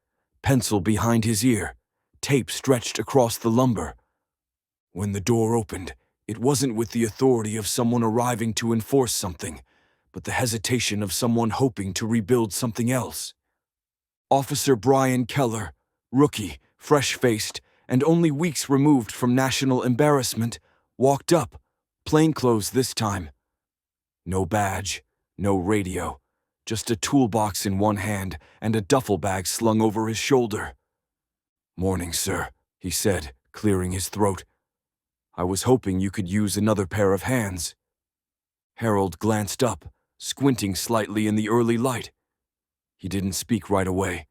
pencil behind his ear, tape stretched across the lumber. When the door opened, it wasn't with the authority of someone arriving to enforce something, but the hesitation of someone hoping to rebuild something else. Officer Brian Keller, rookie, fresh-faced, and only weeks removed from national embarrassment, walked up, plainclothes this time. No badge, no radio, just a toolbox in one hand and a duffel bag slung over his shoulder. "Morning, sir," he said, clearing his throat. "I was hoping you could use another pair of hands." Harold glanced up, squinting slightly in the early light. He didn't speak right away,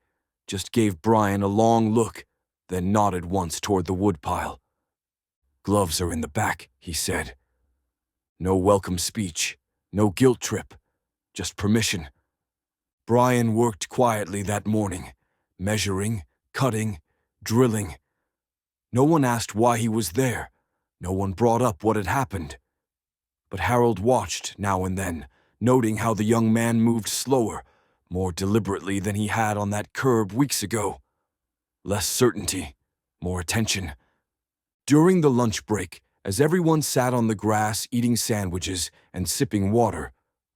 just gave Brian a long look, then nodded once toward the woodpile. "Gloves are in the back," he said. No welcome speech, no guilt trip, just permission. Brian worked quietly that morning, measuring, cutting, drilling. No one asked why he was there. No one brought up what had happened. But Harold watched now and then, noting how the young man moved slower, more deliberately than he had on that curb weeks ago. Less certainty, more attention. During the lunch break, as everyone sat on the grass eating sandwiches and sipping water,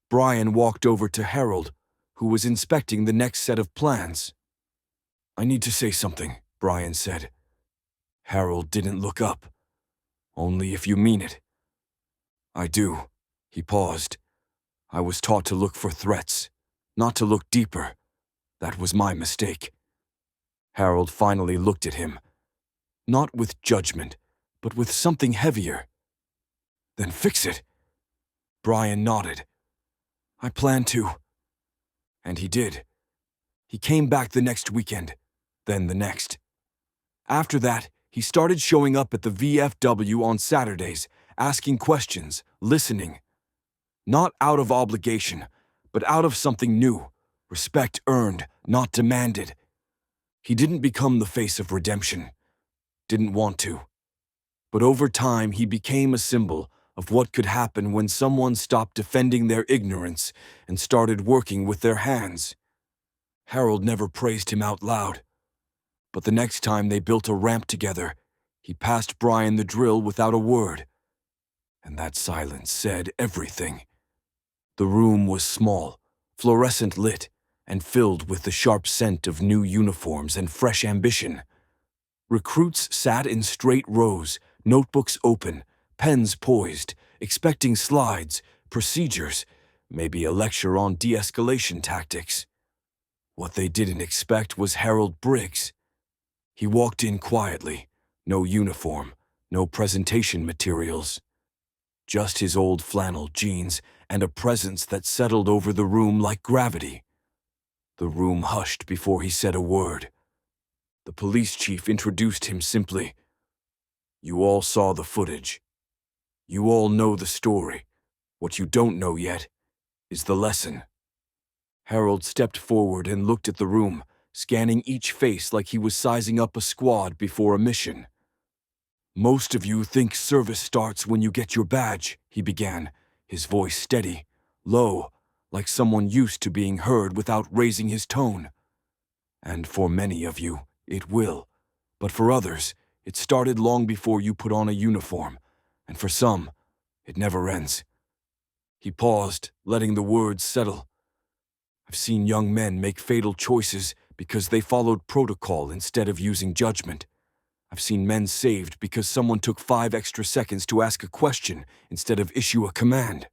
Brian walked over to Harold, who was inspecting the next set of plans. "I need to say something," Brian said. Harold didn't look up. Only if you mean it. I do. He paused. I was taught to look for threats, not to look deeper. That was my mistake. Harold finally looked at him, not with judgment, but with something heavier. Then fix it. Brian nodded. I plan to. And he did. He came back the next weekend, then the next. After that, he started showing up at the VFW on Saturdays, asking questions, listening. Not out of obligation, but out of something new, respect earned, not demanded. He didn't become the face of redemption. Didn't want to. But over time, he became a symbol of what could happen when someone stopped defending their ignorance and started working with their hands. Harold never praised him out loud. But the next time they built a ramp together, he passed Brian the drill without a word. And that silence said everything. The room was small, fluorescent lit, and filled with the sharp scent of new uniforms and fresh ambition. Recruits sat in straight rows, notebooks open, pens poised, expecting slides, procedures, maybe a lecture on de-escalation tactics. What they didn't expect was Harold Briggs. He walked in quietly, no uniform, no presentation materials. Just his old flannel jeans and a presence that settled over the room like gravity. The room hushed before he said a word. The police chief introduced him simply. You all saw the footage. You all know the story. What you don't know yet is the lesson. Harold stepped forward and looked at the room, scanning each face like he was sizing up a squad before a mission. Most of you think service starts when you get your badge, he began, his voice steady, low, like someone used to being heard without raising his tone. And for many of you, it will. But for others, it started long before you put on a uniform. And for some, it never ends. He paused, letting the words settle. I've seen young men make fatal choices because they followed protocol instead of using judgment. I've seen men saved because someone took 5 extra seconds to ask a question instead of issue a command.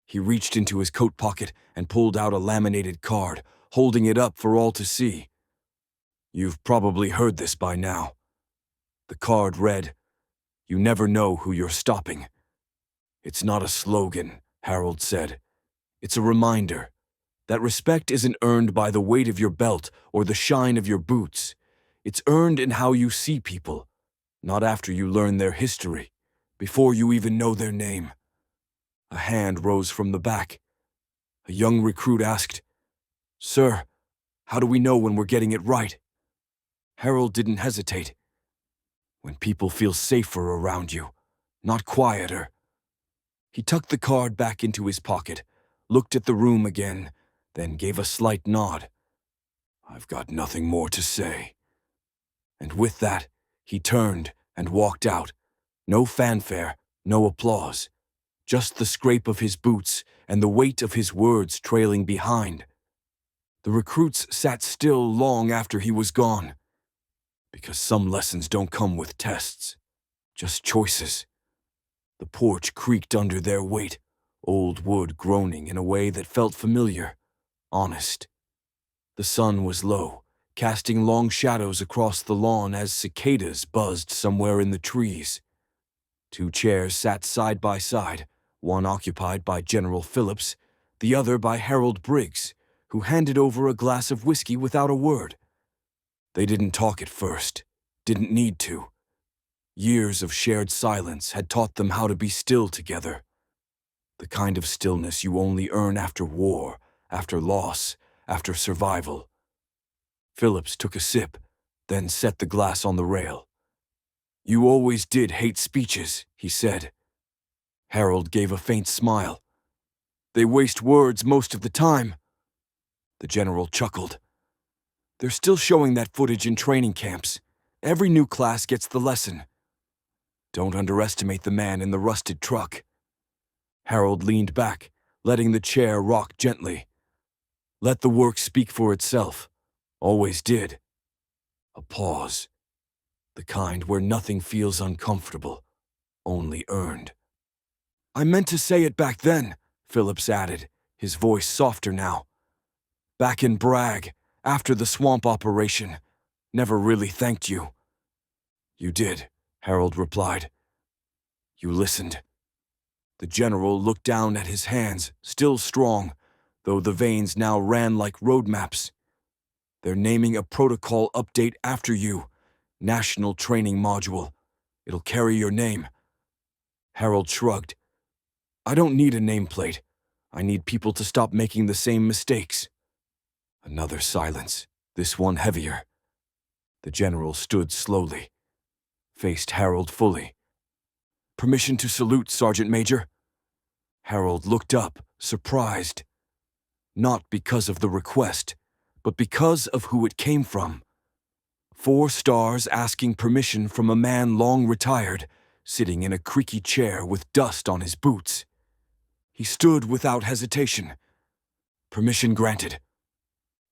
He reached into his coat pocket and pulled out a laminated card, holding it up for all to see. You've probably heard this by now. The card read, You never know who you're stopping. It's not a slogan, Harold said. It's a reminder that respect isn't earned by the weight of your belt or the shine of your boots. It's earned in how you see people, not after you learn their history, before you even know their name. A hand rose from the back. A young recruit asked, Sir, how do we know when we're getting it right? Harold didn't hesitate. When people feel safer around you, not quieter. He tucked the card back into his pocket, looked at the room again, then gave a slight nod. I've got nothing more to say. And with that, he turned and walked out. No fanfare, no applause. Just the scrape of his boots and the weight of his words trailing behind. The recruits sat still long after he was gone. Because some lessons don't come with tests, just choices. The porch creaked under their weight, old wood groaning in a way that felt familiar, honest. The sun was low, casting long shadows across the lawn as cicadas buzzed somewhere in the trees. 2 chairs sat side by side, one occupied by General Phillips, the other by Harold Briggs, who handed over a glass of whiskey without a word. They didn't talk at first, didn't need to. Years of shared silence had taught them how to be still together. The kind of stillness you only earn after war, after loss, after survival. Phillips took a sip, then set the glass on the rail. You always did hate speeches, he said. Harold gave a faint smile. They waste words most of the time. The general chuckled. They're still showing that footage in training camps. Every new class gets the lesson. Don't underestimate the man in the rusted truck. Harold leaned back, letting the chair rock gently. Let the work speak for itself. Always did. A pause. The kind where nothing feels uncomfortable. only earned. I meant to say it back then, Phillips added, his voice softer now. Back in Bragg, after the swamp operation. Never really thanked you. You did, Harold replied. You listened. The general looked down at his hands, still strong, though the veins now ran like road maps. They're naming a protocol update after you. National Training Module. It'll carry your name. Harold shrugged. I don't need a nameplate. I need people to stop making the same mistakes. Another silence, this one heavier. The general stood slowly, faced Harold fully. Permission to salute, Sergeant Major. Harold looked up, surprised. Not because of the request, but because of who it came from. 4 stars asking permission from a man long retired, sitting in a creaky chair with dust on his boots. He stood without hesitation. Permission granted.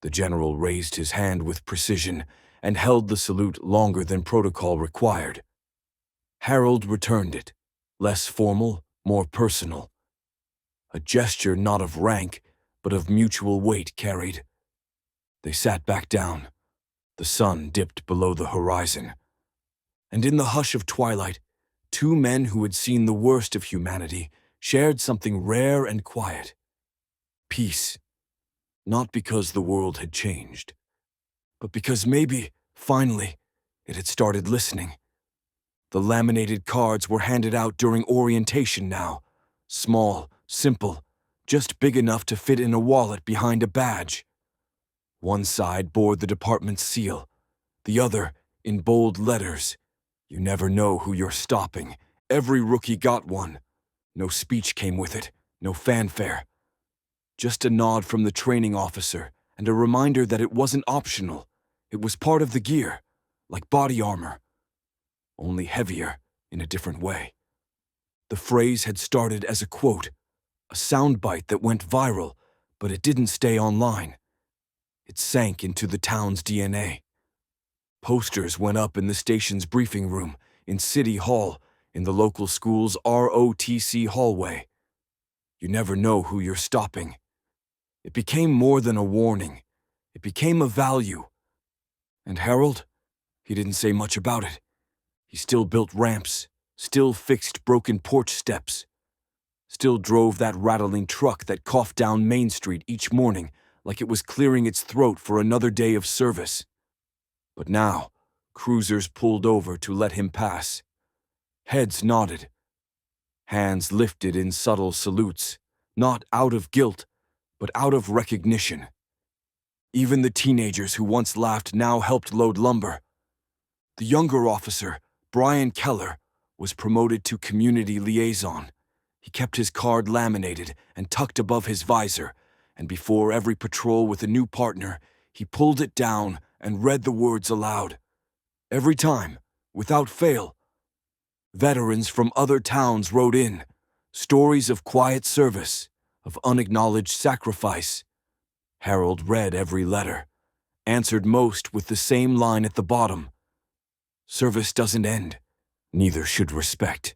The general raised his hand with precision and held the salute longer than protocol required. Harold returned it, less formal, more personal. A gesture not of rank, but of mutual weight carried. They sat back down. The sun dipped below the horizon. And in the hush of twilight, 2 men who had seen the worst of humanity shared something rare and quiet. Peace. Not because the world had changed, but because maybe, finally, it had started listening. The laminated cards were handed out during orientation now. Small, simple, just big enough to fit in a wallet behind a badge. One side bore the department's seal, the other, in bold letters, You never know who you're stopping. Every rookie got one. No speech came with it, no fanfare. Just a nod from the training officer and a reminder that it wasn't optional. It was part of the gear, like body armor. Only heavier, in a different way. The phrase had started as a quote, a soundbite that went viral, but it didn't stay online. It sank into the town's DNA. Posters went up in the station's briefing room, in City Hall, in the local school's ROTC hallway. You never know who you're stopping. It became more than a warning. It became a value. And Harold? He didn't say much about it. He still built ramps, still fixed broken porch steps, still drove that rattling truck that coughed down Main Street each morning like it was clearing its throat for another day of service. But now, cruisers pulled over to let him pass. Heads nodded. Hands lifted in subtle salutes, not out of guilt, but out of recognition. Even the teenagers who once laughed now helped load lumber. The younger officer, Brian Keller, was promoted to community liaison. He kept his card laminated and tucked above his visor, and before every patrol with a new partner, he pulled it down and read the words aloud. Every time, without fail. Veterans from other towns wrote in, stories of quiet service, of unacknowledged sacrifice. Harold read every letter, answered most with the same line at the bottom. Service doesn't end, neither should respect.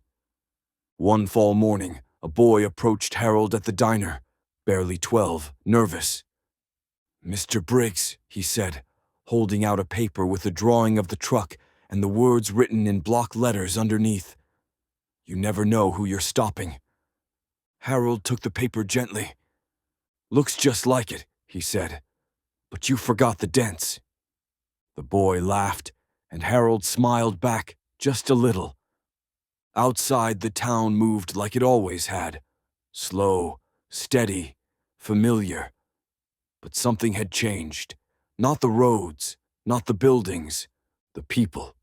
One fall morning, a boy approached Harold at the diner, barely 12, nervous. Mr. Briggs, he said, holding out a paper with a drawing of the truck and the words written in block letters underneath. You never know who you're stopping. Harold took the paper gently. Looks just like it, he said, but you forgot the dents. The boy laughed, and Harold smiled back just a little. Outside, the town moved like it always had, slow, steady, familiar. But something had changed. Not the roads, not the buildings, the people.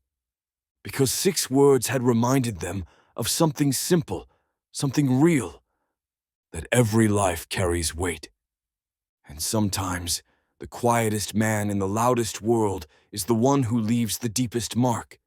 Because 6 words had reminded them of something simple, something real, that every life carries weight. And sometimes, the quietest man in the loudest world is the one who leaves the deepest mark.